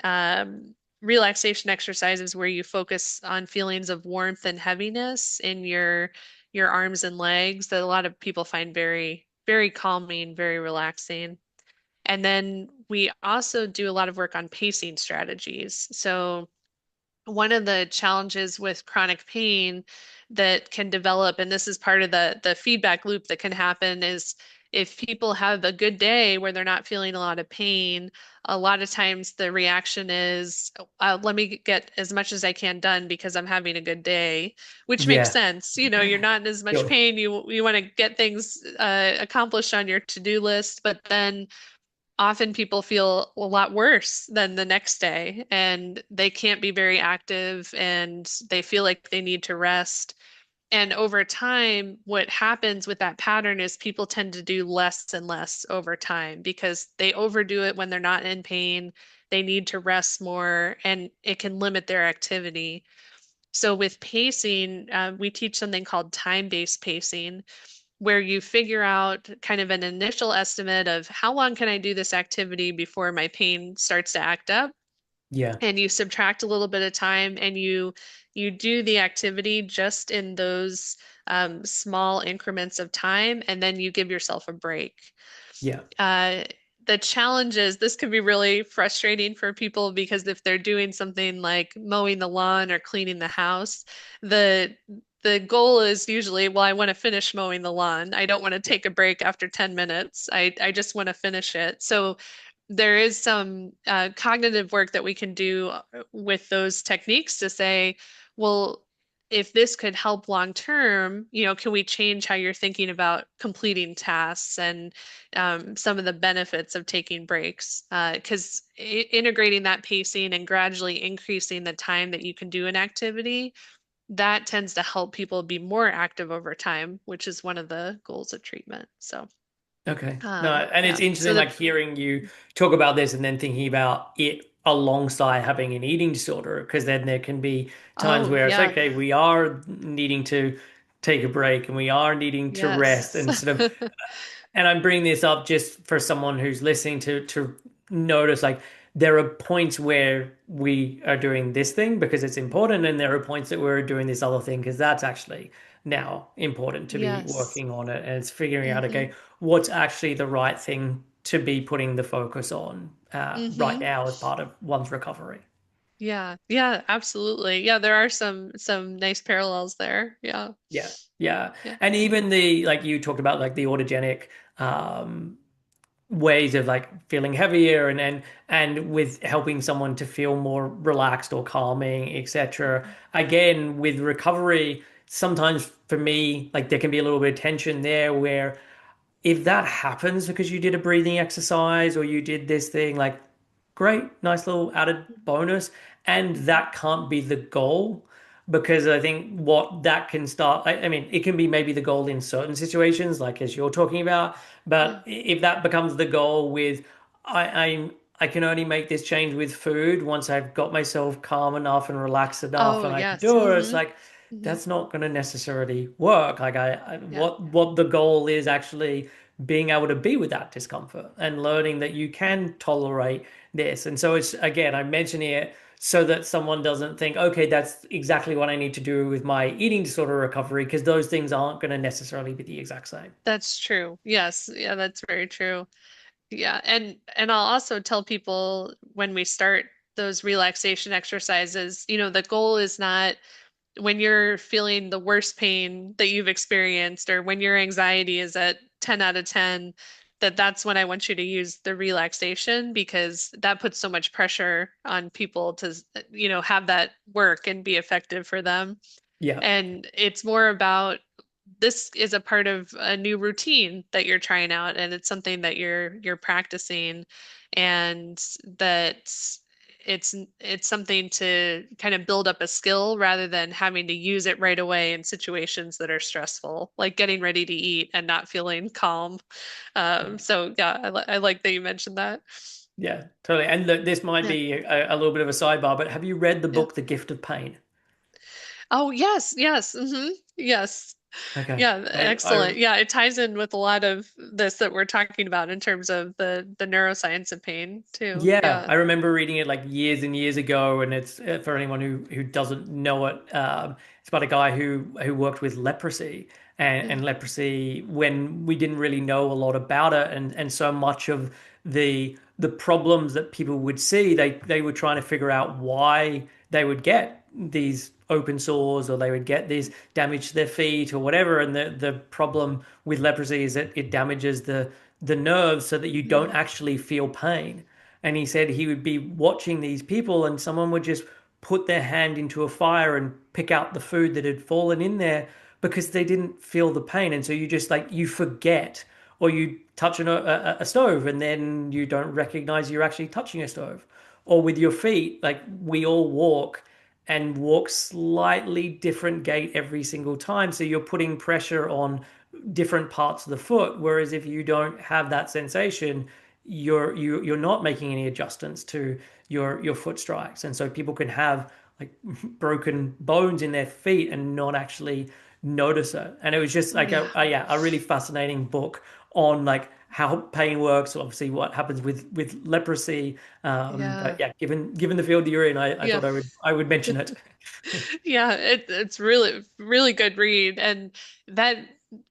relaxation exercises where you focus on feelings of warmth and heaviness in your arms and legs that a lot of people find very, very calming, very relaxing. And then we also do a lot of work on pacing strategies. So one of the challenges with chronic pain that can develop, and this is part of the feedback loop that can happen, is if people have a good day where they're not feeling a lot of pain, a lot of times the reaction is, let me get as much as I can done because I'm having a good day, which makes yeah, sense. You're not in as much sure. pain. You want to get things accomplished on your to-do list, but then often people feel a lot worse than the next day and they can't be very active and they feel like they need to rest. And over time, what happens with that pattern is people tend to do less and less over time because they overdo it when they're not in pain. They need to rest more and it can limit their activity. So, with pacing, we teach something called time-based pacing, where you figure out kind of an initial estimate of how long can I do this activity before my pain starts to act up, Yeah, and you subtract a little bit of time and you do the activity just in those small increments of time, and then you give yourself a break. yeah, uh, the challenge is this can be really frustrating for people because if they're doing something like mowing the lawn or cleaning the house, the the goal is usually, well, I want to finish mowing the lawn. I don't want to take a break after 10 minutes. I just want to finish it. So there is some cognitive work that we can do with those techniques to say, well, if this could help long term, can we change how you're thinking about completing tasks and some of the benefits of taking breaks? Because integrating that pacing and gradually increasing the time that you can do an activity, that tends to help people be more active over time, which is one of the goals of treatment. So, okay. No, and it's yeah. So interesting the like hearing you talk about this and then thinking about it alongside having an eating disorder, because then there can be times Oh, where it's yeah. okay, we are needing to take a break and we are needing to rest Yes. and sort of, and I'm bringing this up just for someone who's listening to notice like there are points where we are doing this thing because it's important, and there are points that we're doing this other thing because that's actually now important to be Yes. working on it. And it's figuring out, Mm-hmm. okay, what's actually the right thing to be putting the focus on right Mm-hmm. now as part of one's recovery. Yeah. Yeah, absolutely. Yeah, there are some nice parallels there. Yeah. Yeah, yeah. Yeah. And even the like you talked about like the autogenic um ways of like feeling heavier and with helping someone to feel more relaxed or calming, etc. Again, with recovery, sometimes for me, like there can be a little bit of tension there where if that happens because you did a breathing exercise or you did this thing, like great, nice little added bonus. And that can't be the goal because I think what that can start, I mean, it can be maybe the goal in certain situations, like as you're talking about, Yeah. but if that becomes the goal with, I can only make this change with food once I've got myself calm enough and relaxed enough Oh, and I can yes. do it. It's Mm-hmm. like, Mm-hmm. that's not going to necessarily work. Like Yeah. what the goal is actually being able to be with that discomfort and learning that you can tolerate this. And so it's again, I'm mentioning it so that someone doesn't think, okay, that's exactly what I need to do with my eating disorder recovery, because those things aren't going to necessarily be the exact same. That's true. Yes. Yeah, that's very true. Yeah, and I'll also tell people when we start those relaxation exercises, the goal is not when you're feeling the worst pain that you've experienced or when your anxiety is at 10 out of 10, that's when I want you to use the relaxation because that puts so much pressure on people to, have that work and be effective for them. Yeah, And it's more about this is a part of a new routine that you're trying out and it's something that you're practicing and that it's something to kind of build up a skill rather than having to use it right away in situations that are stressful, like getting ready to eat and not feeling calm. yeah, So yeah, I like that you mentioned that. yeah, totally. And look, this might Yeah. be a little bit of a sidebar, but have you read the Yeah. book The Gift of Pain? Oh, yes, yes. Yes. Okay. Yeah, excellent. Yeah, it ties in with a lot of this that we're talking about in terms of the neuroscience of pain too. Yeah, Yeah. I remember reading it like years and years ago, and it's for anyone who doesn't know it, it's about a guy who worked with leprosy Yeah. and leprosy when we didn't really know a lot about it, and so much of the problems that people would see, they were trying to figure out why they would get these open sores or they would get these damage to their feet or whatever, and the problem with leprosy is that it damages the nerves so that you don't Mm, actually feel pain. And he said he would be watching these people and someone would just put their hand into a fire and pick out the food that had fallen in there because they didn't feel the pain. And so you just like, you forget, or you touch a stove and then you don't recognize you're actually touching a stove. Or with your feet, like we all walk and walk slightly different gait every single time. So you're putting pressure on different parts of the foot. Whereas if you don't have that sensation, you're not making any adjustments to your foot strikes, and so people can have like broken bones in their feet and not actually notice it. And it was just like yeah. yeah, a really fascinating book on like how pain works, obviously what happens with leprosy. But Yeah. yeah, given the field you're in, I Yeah. thought I would mention it. Yeah, it's really really good read and that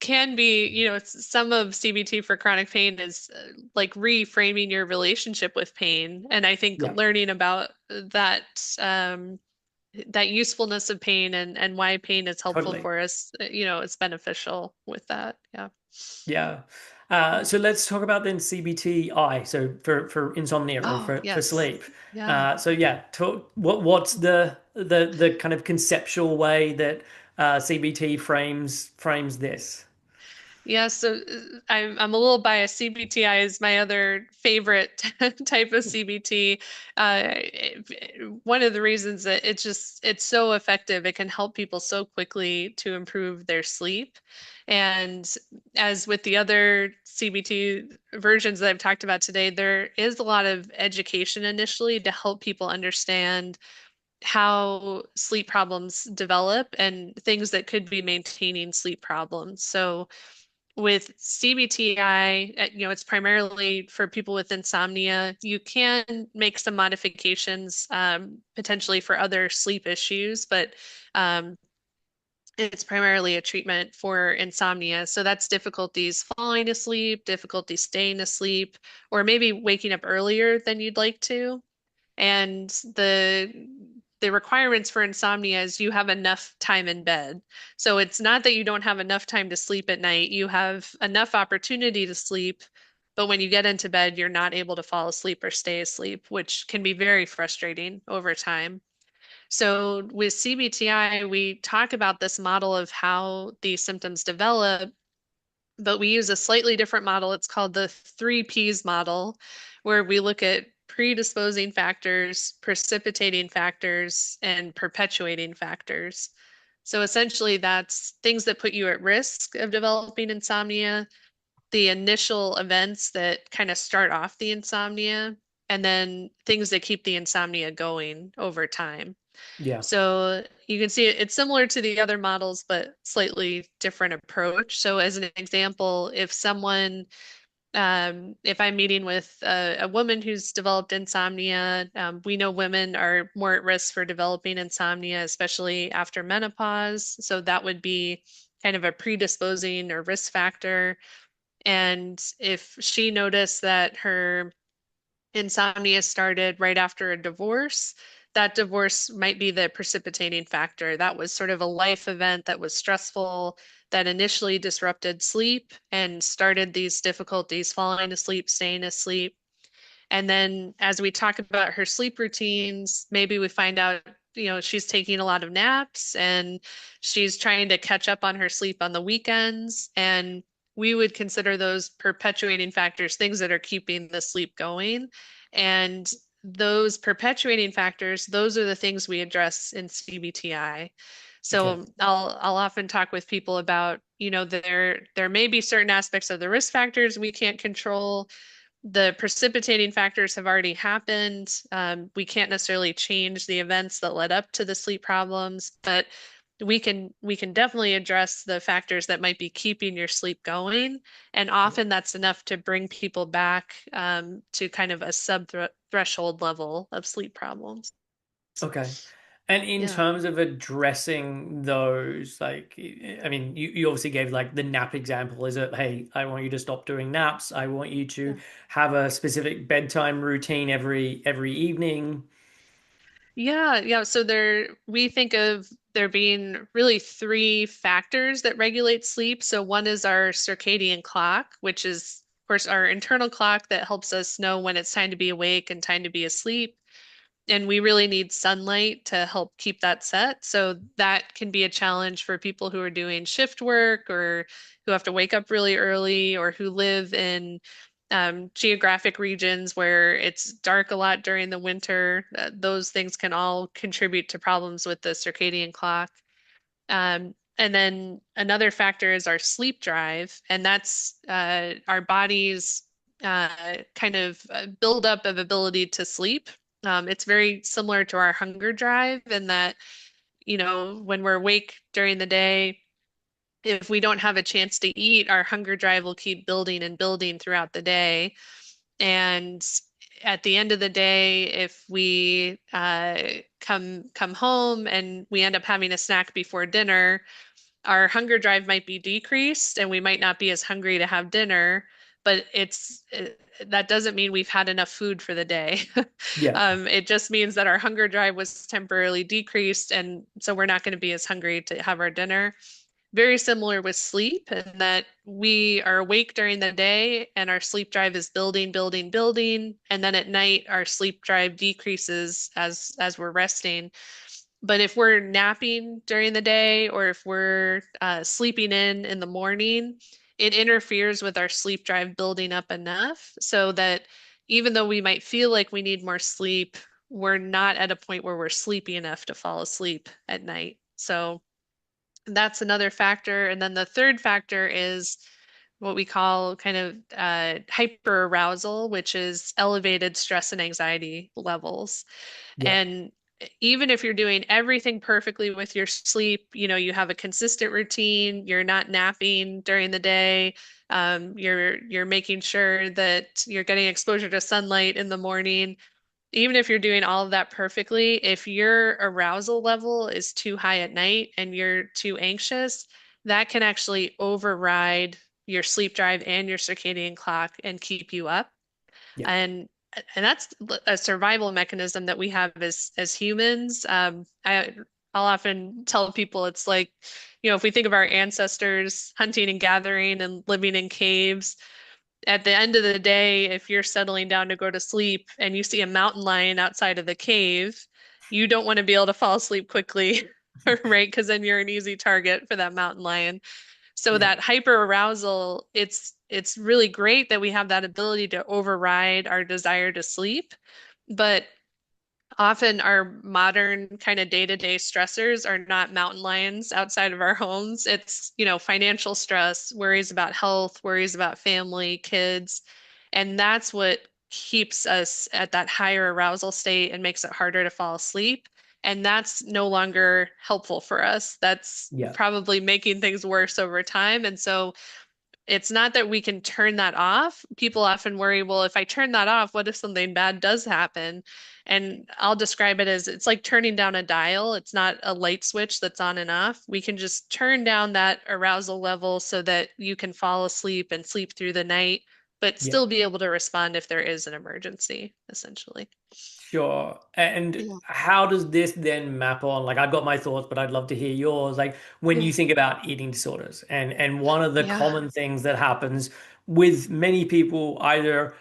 can be, some of CBT for chronic pain is like reframing your relationship with pain and I think Yeah, learning about that usefulness of pain and why pain is helpful totally. for us, it's beneficial with that. Yeah. Yeah. So let's talk about then CBT-I, so for insomnia or Oh, for yes. sleep. Yeah. So yeah, what's the kind of conceptual way that CBT frames this? Yeah, so I'm a little biased. CBTI is my other favorite type of CBT. One of the reasons that it's so effective, it can help people so quickly to improve their sleep. And as with the other CBT versions that I've talked about today, there is a lot of education initially to help people understand how sleep problems develop and things that could be maintaining sleep problems. So with CBT-I, it's primarily for people with insomnia. You can make some modifications potentially for other sleep issues, but um, it's primarily a treatment for insomnia. So that's difficulties falling asleep, difficulty staying asleep, or maybe waking up earlier than you'd like to. And the requirements for insomnia is you have enough time in bed. So it's not that you don't have enough time to sleep at night. You have enough opportunity to sleep, but when you get into bed, you're not able to fall asleep or stay asleep, which can be very frustrating over time. So with CBTI, we talk about this model of how these symptoms develop, but we use a slightly different model. It's called the 3Ps model, where we look at predisposing factors, precipitating factors, and perpetuating factors. So essentially, that's things that put you at risk of developing insomnia, the initial events that kind of start off the insomnia, and then things that keep the insomnia going over time. Yeah. So you can see it's similar to the other models, but slightly different approach. So as an example, if I'm meeting with a woman who's developed insomnia, we know women are more at risk for developing insomnia, especially after menopause. So that would be kind of a predisposing or risk factor. And if she noticed that her insomnia started right after a divorce, that divorce might be the precipitating factor. That was sort of a life event that was stressful, that initially disrupted sleep and started these difficulties falling asleep, staying asleep. And then as we talk about her sleep routines, maybe we find out, she's taking a lot of naps and she's trying to catch up on her sleep on the weekends. And we would consider those perpetuating factors, things that are keeping the sleep going. And those perpetuating factors, those are the things we address in CBTI. Okay. So I'll often talk with people about, there may be certain aspects of the risk factors we can't control. The precipitating factors have already happened. We can't necessarily change the events that led up to the sleep problems, but we can definitely address the factors that might be keeping your sleep going. And often that's enough to bring people back to kind of a sub threshold level of sleep problems. Okay. And in Yeah. terms of addressing those, like, I mean, you obviously gave like the nap example. Is it, hey, I want you to stop doing naps. I want you to Yeah. have a specific bedtime routine every evening. Yeah, yeah. So we think of there being really three factors that regulate sleep. So one is our circadian clock, which is, of course, our internal clock that helps us know when it's time to be awake and time to be asleep. And we really need sunlight to help keep that set. So that can be a challenge for people who are doing shift work or who have to wake up really early or who live in geographic regions where it's dark a lot during the winter. Those things can all contribute to problems with the circadian clock. And then another factor is our sleep drive, and that's our body's kind of buildup of ability to sleep. It's very similar to our hunger drive in that, when we're awake during the day, if we don't have a chance to eat, our hunger drive will keep building and building throughout the day. And at the end of the day, if we come home and we end up having a snack before dinner, our hunger drive might be decreased and we might not be as hungry to have dinner, but that doesn't mean we've had enough food for the day. Yeah. It just means that our hunger drive was temporarily decreased, and so we're not going to be as hungry to have our dinner. Very similar with sleep, and that we are awake during the day and our sleep drive is building, building, building, and then at night our sleep drive decreases as we're resting. But if we're napping during the day or if we're sleeping in the morning, it interferes with our sleep drive building up enough so that even though we might feel like we need more sleep, we're not at a point where we're sleepy enough to fall asleep at night. So that's another factor. And then the third factor is what we call kind of hyperarousal, which is elevated stress and anxiety levels. Yeah. And even if you're doing everything perfectly with your sleep, you have a consistent routine, you're not napping during the day, you're making sure that you're getting exposure to sunlight in the morning. Even if you're doing all of that perfectly, if your arousal level is too high at night and you're too anxious, that can actually override your sleep drive and your circadian clock and keep you up. Yeah. And that's a survival mechanism that we have as humans. I'll often tell people it's like, if we think of our ancestors hunting and gathering and living in caves, at the end of the day, if you're settling down to go to sleep and you see a mountain lion outside of the cave, you don't want to be able to fall asleep quickly, right? Because then you're an easy target for that mountain lion. So Yeah. that hyper arousal, it's really great that we have that ability to override our desire to sleep, but often our modern kind of day-to-day stressors are not mountain lions outside of our homes. It's, financial stress, worries about health, worries about family, kids, and that's what keeps us at that higher arousal state and makes it harder to fall asleep. And that's no longer helpful for us. That's Yeah. probably making things worse over time. And so it's not that we can turn that off. People often worry, well, if I turn that off, what if something bad does happen? And I'll describe it as it's like turning down a dial. It's not a light switch that's on and off. We can just turn down that arousal level so that you can fall asleep and sleep through the night, but Yeah. still be able to respond if there is an emergency, essentially. Sure. And Yeah. how does this then map on? Like, I've got my thoughts, but I'd love to hear yours. Like, when Yeah. you think about eating disorders, and one of the Yeah. common things that happens with many people, either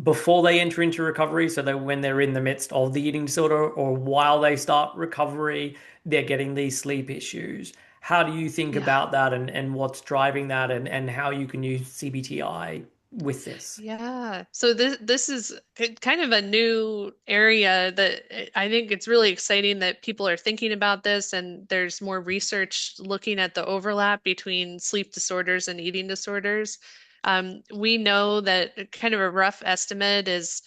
before they enter into recovery, so that when they're in the midst of the eating disorder, or while they start recovery, they're getting these sleep issues. How do you think Yeah. about that, and what's driving that, and how you can use CBTI with this? Yeah. So this is kind of a new area that I think it's really exciting that people are thinking about this and there's more research looking at the overlap between sleep disorders and eating disorders. We know that kind of a rough estimate is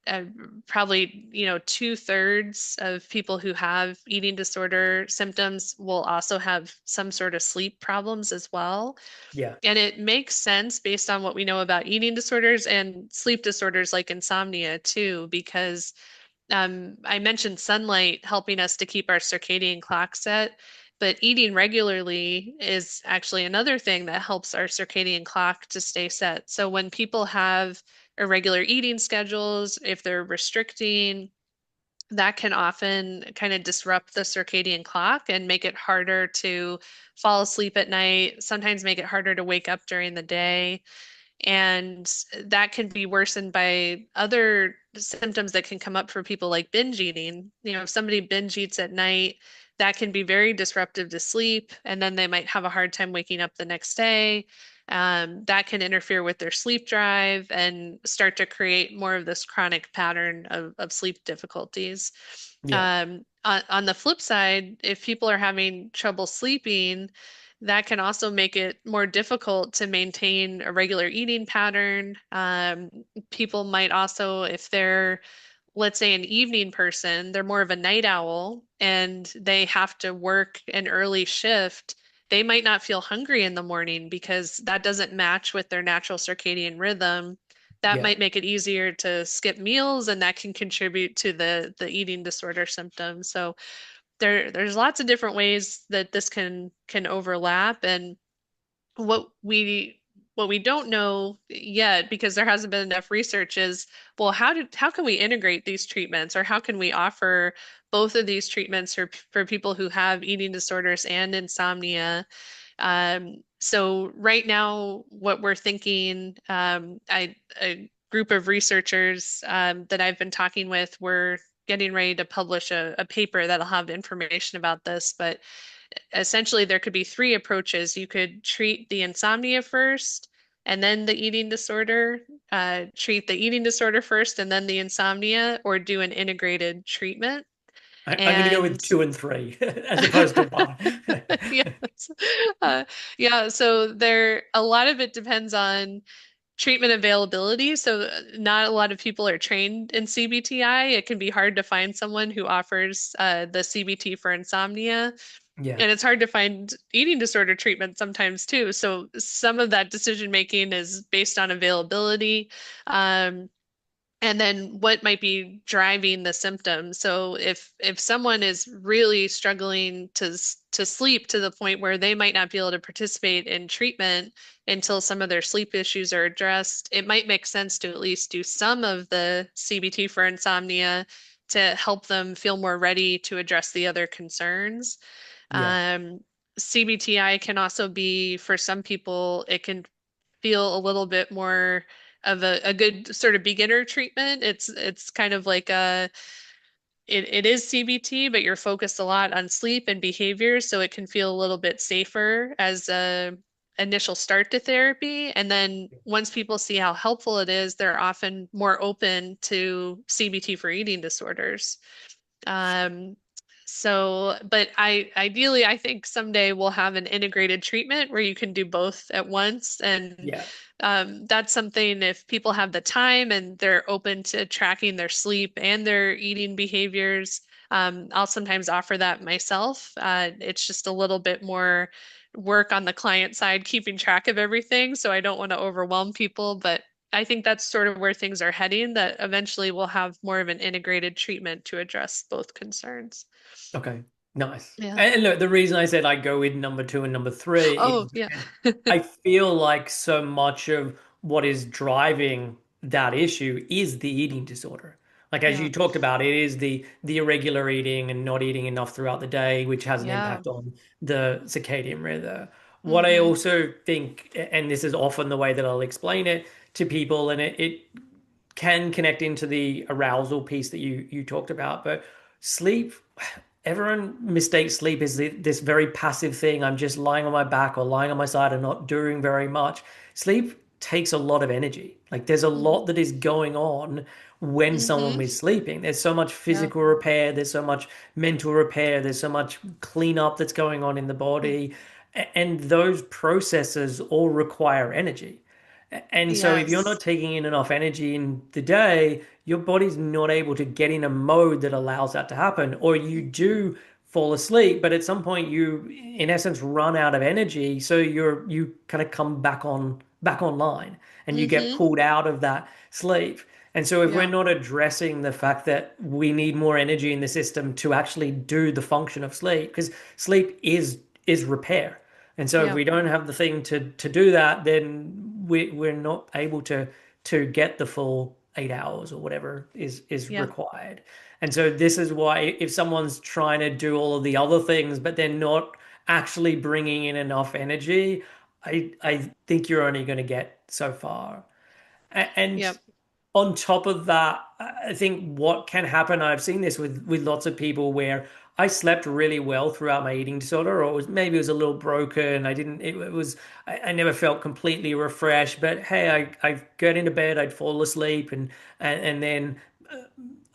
uh, probably, two-thirds of people who have eating disorder symptoms will also have some sort of sleep problems as well. Yeah. And it makes sense based on what we know about eating disorders and sleep disorders like insomnia too, because I mentioned sunlight helping us to keep our circadian clock set, but eating regularly is actually another thing that helps our circadian clock to stay set. So when people have irregular eating schedules, if they're restricting, that can often kind of disrupt the circadian clock and make it harder to fall asleep at night, sometimes make it harder to wake up during the day. And that can be worsened by other symptoms that can come up for people like binge eating. If somebody binge eats at night, that can be very disruptive to sleep, and then they might have a hard time waking up the next day. That can interfere with their sleep drive and start to create more of this chronic pattern of sleep difficulties. Yeah. On the flip side, if people are having trouble sleeping, that can also make it more difficult to maintain a regular eating pattern. People might also, if they're, let's say, an evening person, they're more of a night owl and they have to work an early shift. They might not feel hungry in the morning because that doesn't match with their natural circadian rhythm. That Yeah. might make it easier to skip meals, and that can contribute to the eating disorder symptoms. So there's lots of different ways that this can overlap, and what we don't know yet because there hasn't been enough research is, well, how can we integrate these treatments, or how can we offer both of these treatments for people who have eating disorders and insomnia. So right now, what we're thinking, a group of researchers that I've been talking with, we're getting ready to publish a paper that'll have information about this, but essentially there could be three approaches. You could treat the insomnia first and then the eating disorder, treat the eating disorder first and then the insomnia, or do an integrated treatment. I'm going to go with And two and three as opposed to one. yes, uh, yeah, so there a lot of it depends on treatment availability. So not a lot of people are trained in CBTI. It can be hard to find someone who offers the CBT for insomnia. Yeah. And it's hard to find eating disorder treatment sometimes too. So some of that decision making is based on availability. Um, and then what might be driving the symptoms. So if someone is really struggling to sleep to the point where they might not be able to participate in treatment until some of their sleep issues are addressed, it might make sense to at least do some of the CBT for insomnia to help them feel more ready to address the other concerns. Yeah. Um, CBTI can also be, for some people, it can feel a little bit more of a good sort of beginner treatment. It's kind of like it is CBT, but you're focused a lot on sleep and behaviors, so it can feel a little bit safer as a initial start to therapy. And then once people see how helpful it is, they're often more open to CBT for eating disorders. Um, but ideally, I think someday we'll have an integrated treatment where you can do both at once. And Yeah. that's something if people have the time and they're open to tracking their sleep and their eating behaviors, I'll sometimes offer that myself. It's just a little bit more work on the client side, keeping track of everything. So I don't want to overwhelm people, but I think that's sort of where things are heading, that eventually we'll have more of an integrated treatment to address both concerns. Okay, nice. Yeah. And look, the reason I said I go with number two and number three Oh, is yeah. because I feel like so much of what is driving that issue is the eating disorder. Like as Yeah. you talked about, it is the irregular eating and not eating enough throughout the day, which has an Yeah. impact on the circadian rhythm. What I Hmm. also think, and this is often the way that I'll explain it to people, and it can connect into the arousal piece that you talked about, but sleep, everyone mistakes sleep as this very passive thing. I'm just lying on my back or lying on my side and not doing very much. Sleep takes a lot of energy. Like there's a lot Hmm. that is going on when someone Hmm. is sleeping. There's so much Yeah. physical repair, there's so much mental repair, there's so much cleanup that's going on in the body. And those processes all require energy. And so if you're Yes. not taking in enough energy in the day, your body's not able to get in a mode that allows that to happen. Or you do fall asleep, but at some point you, in essence, run out of energy. So you kind of come back online and you get Hmm. pulled out of that sleep. And so if we're Yeah. not addressing the fact that we need more energy in the system to actually do the function of sleep, because sleep is repair. And so if Yeah. we don't have the thing to do that, then we're not able to get the full 8 hours or whatever is Yeah. required. And so this is why if someone's trying to do all of the other things, but they're not actually bringing in enough energy, I think you're only going to get so far. And Yeah. on top of that, I think what can happen, I've seen this with lots of people where I slept really well throughout my eating disorder, or maybe it was a little broken. I didn't, it was, I never felt completely refreshed, but hey, I'd get into bed, I'd fall asleep and then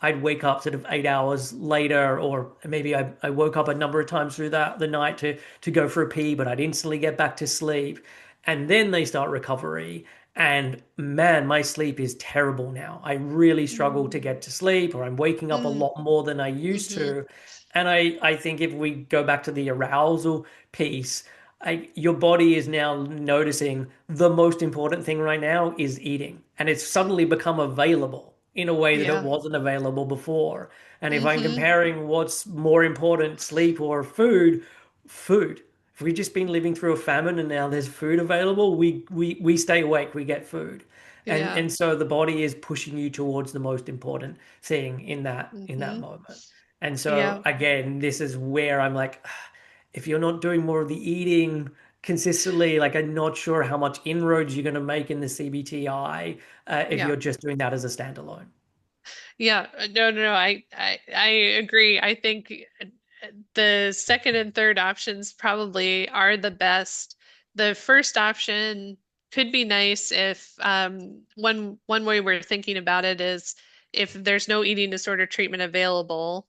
I'd wake up sort of 8 hours later, or maybe I woke up a number of times through the night to go for a pee, but I'd instantly get back to sleep. And then they start recovery. And man, my sleep is terrible now. I really struggle to Mm. get to sleep, or I'm waking up a Mm. lot more than I used Hmm. to. And I think if we go back to the arousal piece, your body is now noticing the most important thing right now is eating. And it's suddenly become available in a way that it Yeah. wasn't available before. And if I'm Hmm. comparing what's more important, sleep or food, food. If we've just been living through a famine and now there's food available, we stay awake, we get food. Yeah. And so the body is pushing you towards the most important thing in that Hmm. moment. And so Yeah. again, this is where I'm like, if you're not doing more of the eating consistently, like I'm not sure how much inroads you're going to make in the CBTI if Yeah. you're just doing that as a standalone. Yeah. No, no, no. I agree. I think the second and third options probably are the best. The first option could be nice if one way we're thinking about it is if there's no eating disorder treatment available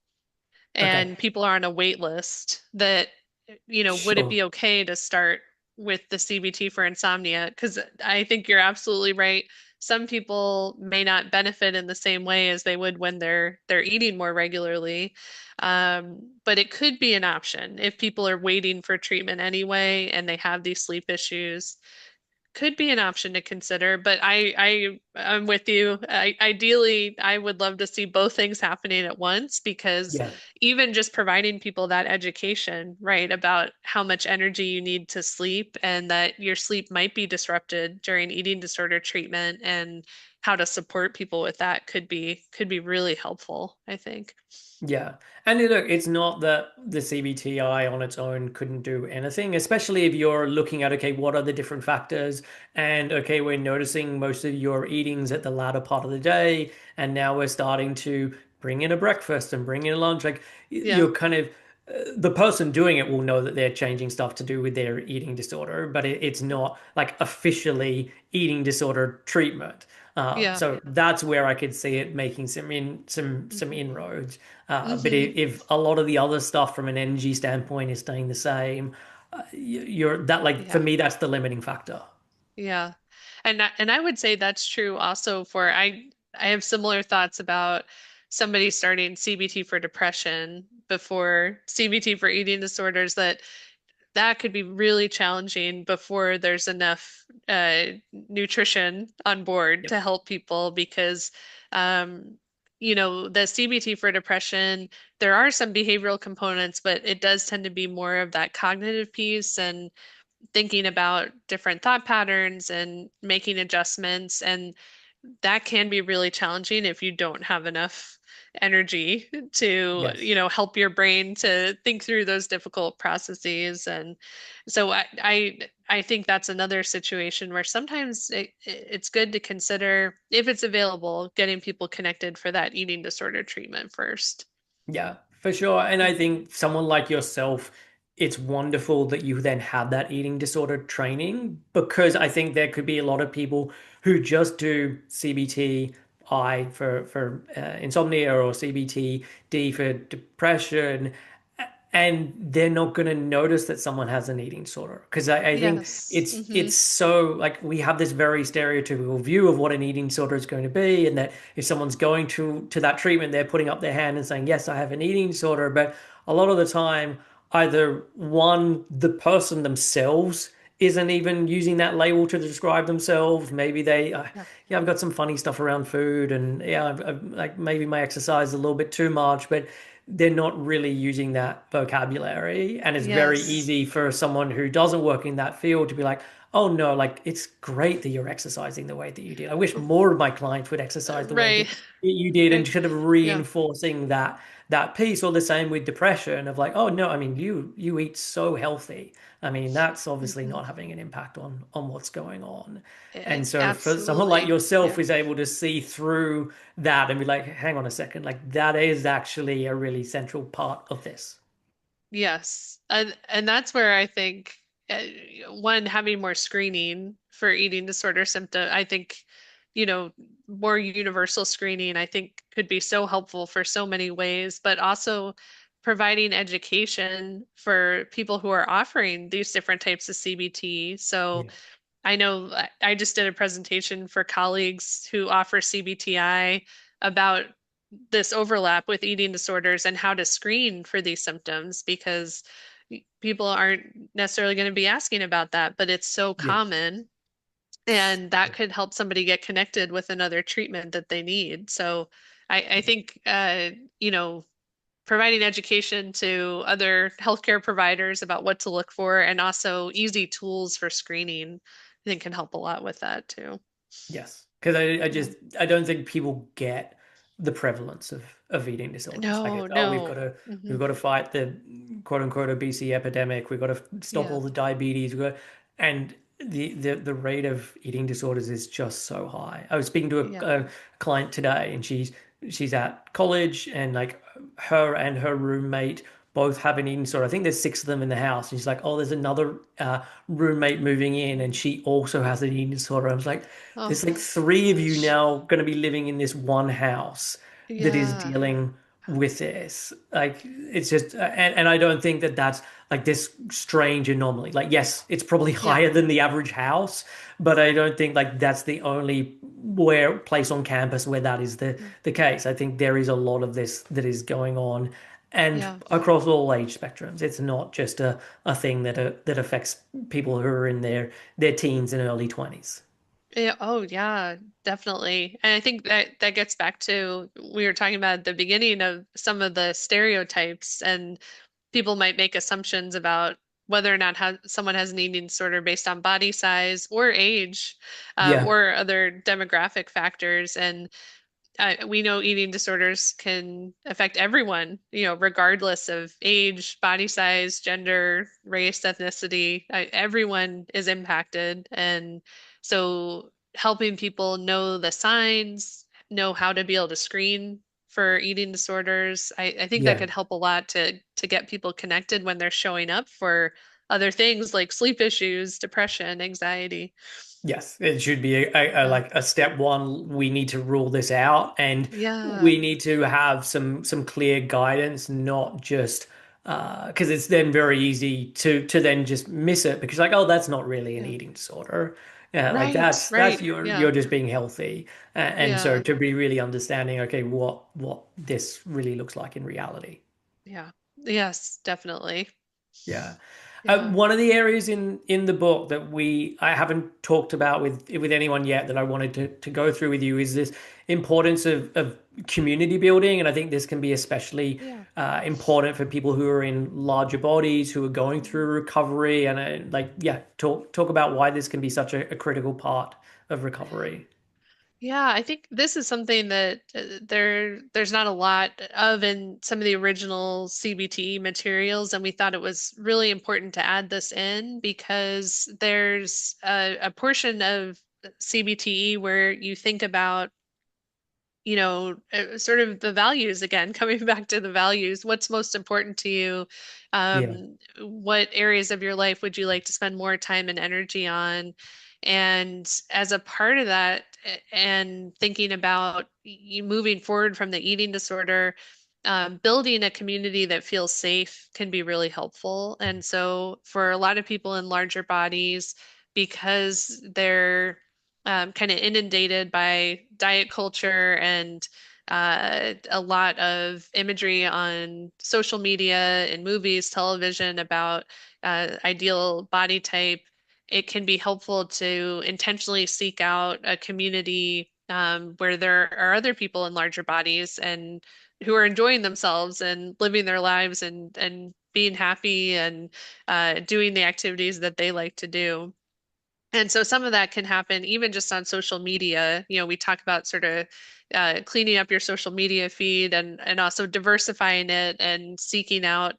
Okay, and people are on a wait list, that would it sure. be okay to start with the CBT for insomnia, because I think you're absolutely right. Some people may not benefit in the same way as they would when they're eating more regularly. But it could be an option if people are waiting for treatment anyway and they have these sleep issues, could be an option to consider, but I'm with you. Ideally, I would love to see both things happening at once because Yeah. even just providing people that education, right, about how much energy you need to sleep and that your sleep might be disrupted during eating disorder treatment and how to support people with that could be really helpful, I think. Yeah. And look, it's not that the CBTI on its own couldn't do anything, especially if you're looking at, okay, what are the different factors? And okay, we're noticing most of your eatings at the latter part of the day, and now we're starting to bring in a breakfast and bring in a lunch. Like Yeah. you're kind of the person doing it will know that they're changing stuff to do with their eating disorder, but it's not like officially eating disorder treatment. Yeah. So that's where I could see it making some Hmm. inroads. But Hmm. if a lot of the other stuff from an energy standpoint is staying the same, you're that like for Yeah. me that's the limiting factor. Yeah. And I would say that's true also for I have similar thoughts about somebody starting CBT for depression before CBT for eating disorders, that could be really challenging before there's enough nutrition on board Yep. to help people because um the CBT for depression, there are some behavioral components, but it does tend to be more of that cognitive piece and thinking about different thought patterns and making adjustments. And that can be really challenging if you don't have enough energy to, Yes. help your brain to think through those difficult processes. And so I think that's another situation where sometimes it's good to consider, if it's available, getting people connected for that eating disorder treatment first. Yeah, for sure. And I Mhm. think someone like yourself, it's wonderful that you then have that eating disorder training because I think there could be a lot of people who just do CBT-I for insomnia or CBT-D for depression, and they're not going to notice that someone has an eating disorder because I think Yes. it's so like we have this very stereotypical view of what an eating disorder is going to be, and that if someone's going to that treatment, they're putting up their hand and saying, "Yes, I have an eating disorder." But a lot of the time, either one, the person themselves isn't even using that label to describe themselves. Maybe they, Yeah. yeah, I've got some funny stuff around food, and yeah, like maybe my exercise is a little bit too much, but they're not really using that vocabulary. And it's very Yes. easy for someone who doesn't work in that field to be like, oh no, like it's great that you're exercising the way that you did. I wish more of my clients would exercise the way Right. that you did, and kind of Yeah. reinforcing that piece. Or the same with depression of like, oh no, I mean you eat so healthy. I mean, that's obviously Mhm. not having an impact on what's going on. And so for someone like Absolutely. yourself Yeah. is able to see through that and be like, hang on a second, like that is actually a really central part of this. Yes. And that's where I think uh, one, having more screening for eating disorder symptom, I think, you know, more universal screening, I think could be so helpful for so many ways, but also providing education for people who are offering these different types of CBT. So Yeah. I know I just did a presentation for colleagues who offer CBTI about this overlap with eating disorders and how to screen for these symptoms because people aren't necessarily going to be asking about that, but it's so Yes. common and that could help somebody get connected with another treatment that they need. So I think, providing education to other healthcare providers about what to look for and also easy tools for screening, I think can help a lot with that too. Yes, because I Yeah. just I don't think people get the prevalence of eating disorders. Like No, it's oh no. we've Hmm. got to fight the quote unquote obesity epidemic. We've got to stop Yeah. all the diabetes. And the rate of eating disorders is just so high. I was speaking to Yeah. a client today, and she's at college, and like her and her roommate both have an eating disorder. I think there's six of them in the house, and she's like, oh, there's another roommate moving in, and she also has an eating disorder. I was like, Oh there's like three of you gosh. now going to be living in this one house that is Yeah. dealing with this. Like it's just, and I don't think that that's like this strange anomaly. Like, yes, it's probably Yeah. higher than the average house, but I don't think like that's the only where place on campus where that is Mm. the case. I think there is a lot of this that is going on. And Yeah. across all age spectrums, it's not just a thing that affects people who are in their teens and early 20s. Yeah, oh yeah, definitely. And I think that that gets back to we were talking about at the beginning of some of the stereotypes, and people might make assumptions about whether or not someone has an eating disorder based on body size or age, Yeah, or other demographic factors. And we know eating disorders can affect everyone, regardless of age, body size, gender, race, ethnicity. Everyone is impacted. And so helping people know the signs, know how to be able to screen for eating disorders, I think that yeah. could help a lot to get people connected when they're showing up for other things like sleep issues, depression, anxiety. Yes, it should be Yeah. like a step one. We need to rule this out, and Yeah. we need to have some clear guidance, not just because it's then very easy to then just miss it because like, oh, that's not really an Yeah. eating disorder. Yeah, like Right, that's right. Yeah. you're just being healthy, and so Yeah. to be really understanding, okay, what this really looks like in reality. Yeah. Yes, definitely. Yeah. Yeah. One of the areas in the book that we I haven't talked about with anyone yet that I wanted to go through with you is this importance of community building, and I think this can be especially Yeah. important for people who are in larger bodies who are going through Mhm. recovery, and like yeah, talk about why this can be such a critical part of recovery. Yeah, I think this is something that there's not a lot of in some of the original CBT materials, and we thought it was really important to add this in because there's a portion of CBT where you think about sort of the values again, coming back to the values. What's most important to you? Yeah, What areas of your life would you like to spend more time and energy on? And as a part of that, and thinking about you moving forward from the eating disorder, building a community that feels safe can be really helpful. And so, for a lot of people in larger bodies, because they're kind of inundated by diet culture and a lot of imagery on social media and movies, television about ideal body type. It can be helpful to intentionally seek out a community where there are other people in larger bodies and who are enjoying themselves and living their lives and being happy and doing the activities that they like to do. And so some of that can happen even just on social media. We talk about sort of cleaning up your social media feed and also diversifying it and seeking out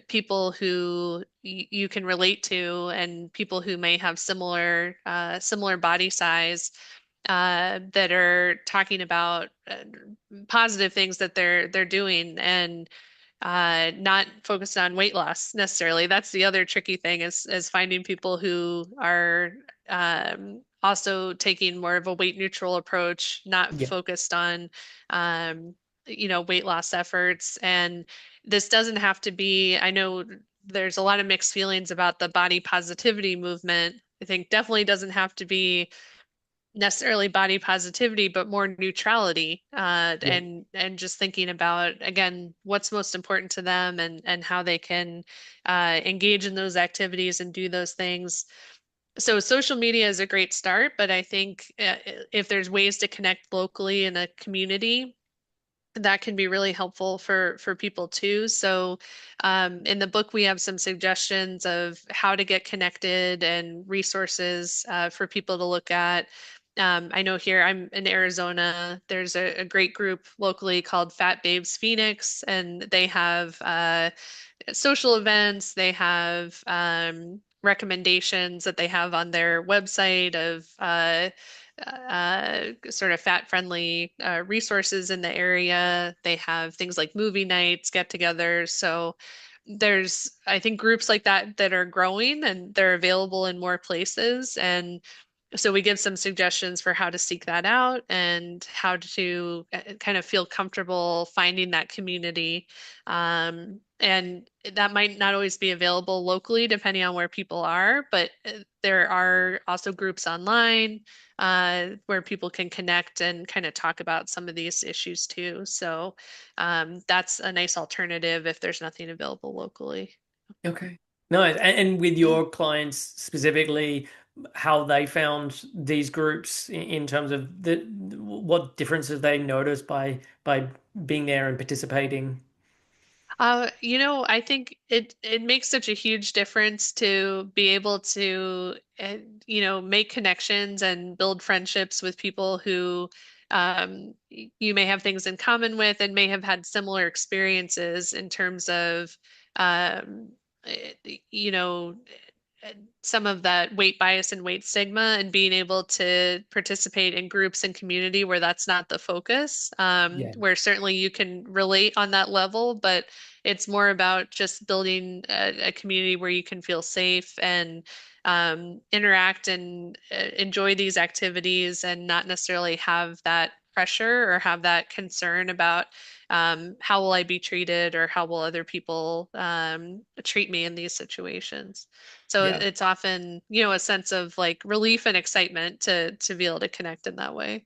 people who you can relate to and people who may have similar body size that are talking about positive things that they're doing and not focused on weight loss necessarily. That's the other tricky thing is finding people who are also taking more of a weight neutral approach, not yeah, focused on um, weight loss efforts. And this doesn't have to be, I know there's a lot of mixed feelings about the body positivity movement. I think definitely doesn't have to be necessarily body positivity, but more neutrality, yeah. and just thinking about again what's most important to them and how they can engage in those activities and do those things. So social media is a great start, but I think if there's ways to connect locally in a community, that can be really helpful for people too. So, in the book, we have some suggestions of how to get connected and resources for people to look at. I know here I'm in Arizona. There's a great group locally called Fat Babes Phoenix, and they have social events. They have recommendations that they have on their website of sort of fat-friendly resources in the area. They have things like movie nights, get-togethers. So there's, I think, groups like that that are growing and they're available in more places. And So we give some suggestions for how to seek that out and how to kind of feel comfortable finding that community. And that might not always be available locally, depending on where people are, but there are also groups online where people can connect and kind of talk about some of these issues too. So that's a nice alternative if there's nothing available locally. Okay. Nice. And with Yeah. your clients specifically, how they found these groups in terms of what differences they noticed by being there and participating. I think it makes such a huge difference to be able to, make connections and build friendships with people who you may have things in common with and may have had similar experiences in terms of, um, eh, you know, some of that weight bias and weight stigma and being able to participate in groups and community where that's not the focus, Yeah. where certainly you can relate on that level, but it's more about just building a community where you can feel safe and interact and enjoy these activities and not necessarily have that pressure or have that concern about how will I be treated or how will other people treat me in these situations. So Yeah. it's often, a sense of like relief and excitement to be able to connect in that way.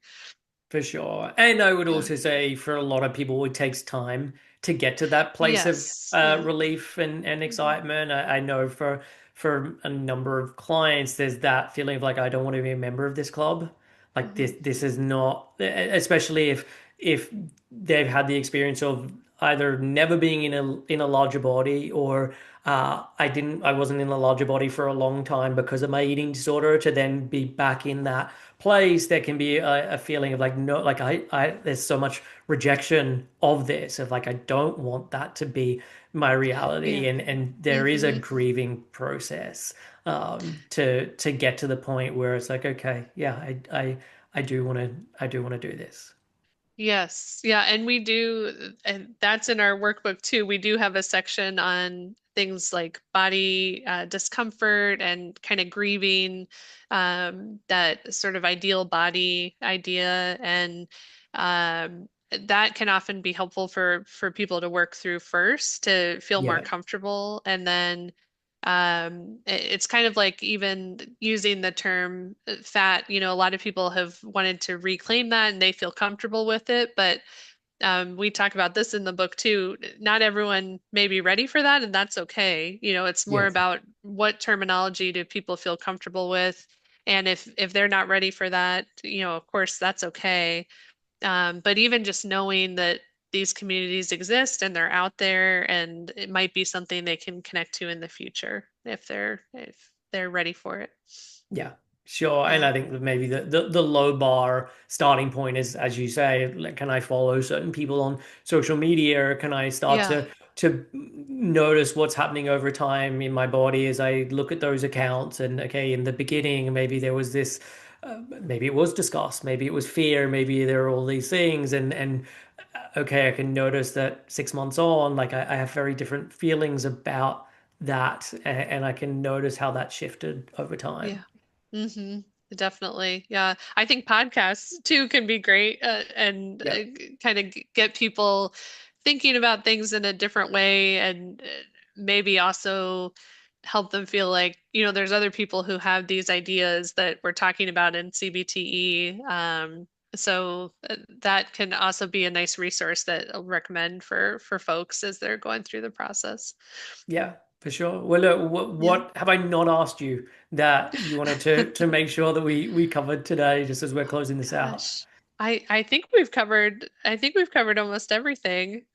For sure. And I would Yeah. also say for a lot of people, it takes time to get to that place of Yes. Yeah. relief and Mhm. excitement. I know for a number of clients, there's that feeling of like, I don't want to be a member of this club. Like Mhm. this is not, especially if they've had the experience of either never being in a larger body or I wasn't in a larger body for a long time because of my eating disorder to then be back in that place. There can be a feeling of like no, like there's so much rejection of this of like I don't want that to be my Yeah. reality, and there is a Hmm. grieving process to get to the point where it's like okay, yeah, I do want to do this. Yes. Yeah. And we do, and that's in our workbook too. We do have a section on things like body discomfort and kind of grieving that sort of ideal body idea. And that can often be helpful for people to work through first to feel more Yeah. comfortable. And then it's kind of like even using the term fat, a lot of people have wanted to reclaim that and they feel comfortable with it, but we talk about this in the book too. Not everyone may be ready for that, and that's okay. It's more Yes. about what terminology do people feel comfortable with, and if they're not ready for that, of course that's okay. But even just knowing that these communities exist and they're out there, and it might be something they can connect to in the future if they're ready for it. Yeah, sure. And Yeah. I think that maybe the low bar starting point is, as you say, like, can I follow certain people on social media? Or can I start Yeah. to notice what's happening over time in my body as I look at those accounts? And okay, in the beginning, maybe there was this, maybe it was disgust, maybe it was fear, maybe there are all these things, and okay, I can notice that 6 months on, like I have very different feelings about that, and I can notice how that shifted over time. Yeah. Hmm. Definitely. Yeah. I think podcasts too can be great and Yeah. kind of get people thinking about things in a different way and maybe also help them feel like, there's other people who have these ideas that we're talking about in CBT-E. So that can also be a nice resource that I'll recommend for folks as they're going through the process. Yeah, for sure. Well, look, Yeah. what have I not asked you that you wanted to make sure that we covered today, just as we're closing this out? Gosh. I think we've covered almost everything.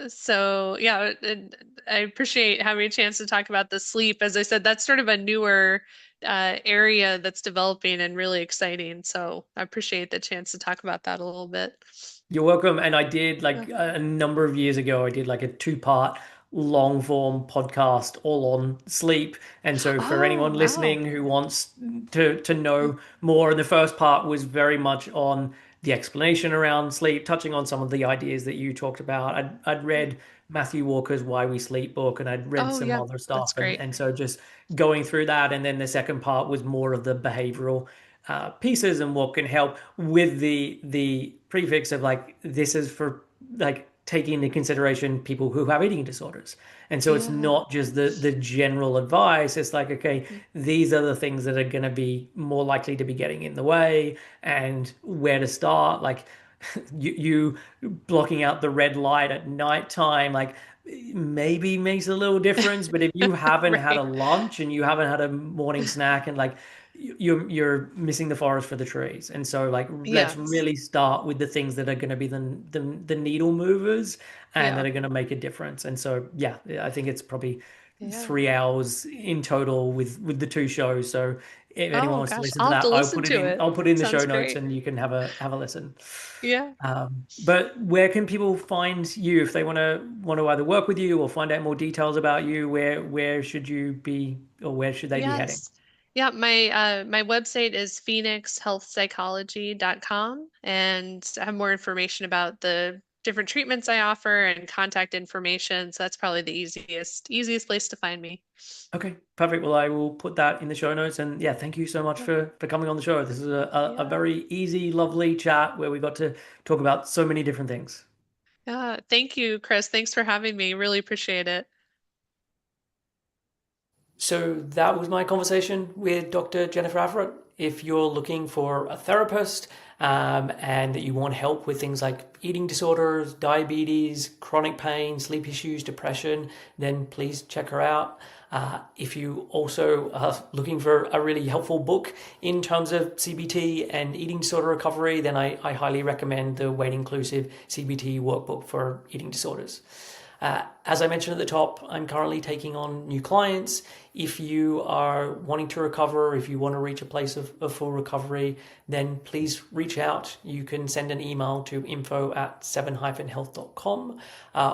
So yeah, and I appreciate having a chance to talk about the sleep. As I said, that's sort of a newer area that's developing and really exciting. So I appreciate the chance to talk about that a little bit. You're welcome. And I did Yeah. like a number of years ago, I did like a two-part long form podcast all on sleep. And so for Oh, anyone wow. listening who wants to know more, and the first part was very much on the explanation around sleep, touching on some of the ideas that you talked about. I'd read Matthew Walker's Why We Sleep book, and I'd read Oh, some yeah, other that's stuff, and great. and so just going through that, and then the second part was more of the behavioral pieces and what can help with the prefix of like this is for like taking into consideration people who have eating disorders. And so it's Yeah. not just the general advice. It's like, okay, Mm. these are the things that are going to be more likely to be getting in the way and where to start. Like you blocking out the red light at nighttime, like maybe makes a little difference. But if you haven't had a Right. lunch and you haven't had a morning snack and like you're missing the forest for the trees. And so like let's Yes. really start with the things that are going to be the needle movers and Yeah. that are going to make a difference. And so yeah, I think it's probably Yeah. 3 hours in total with the two shows. So if anyone Oh wants to gosh, listen to I'll have to that, listen to it. I'll put it in the show Sounds notes great. and you can have a listen. Yeah. But where can people find you if they want to either work with you or find out more details about you? Where should you be or where should they be heading? Yes. Yeah, my website is phoenixhealthpsychology.com, and I have more information about the different treatments I offer and contact information. So that's probably the easiest place to find me. Okay, perfect. Well, I will put that in the show notes. And yeah, thank you so much Yeah. for coming on the show. This is a Yeah. very easy, lovely chat where we got to talk about so many different things. Yeah. Thank you, Chris. Thanks for having me. Really appreciate it. So that was my conversation with Dr. Jennifer Averyt. If you're looking for a therapist and that you want help with things like eating disorders, diabetes, chronic pain, sleep issues, depression, then please check her out. If you also are looking for a really helpful book in terms of CBT and eating disorder recovery, then I highly recommend the Weight Inclusive CBT workbook for eating disorders. As I mentioned at the top, I'm currently taking on new clients. If you are wanting to recover, if you want to reach a place of full recovery, then please reach out. You can send an email to info@7-health.com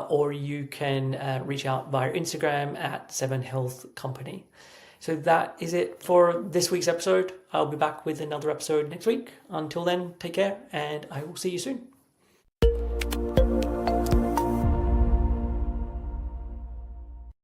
or you can reach out via Instagram at 7healthcompany. So that is it for this week's episode. I'll be back with another episode next week. Until then, take care and I will see you soon.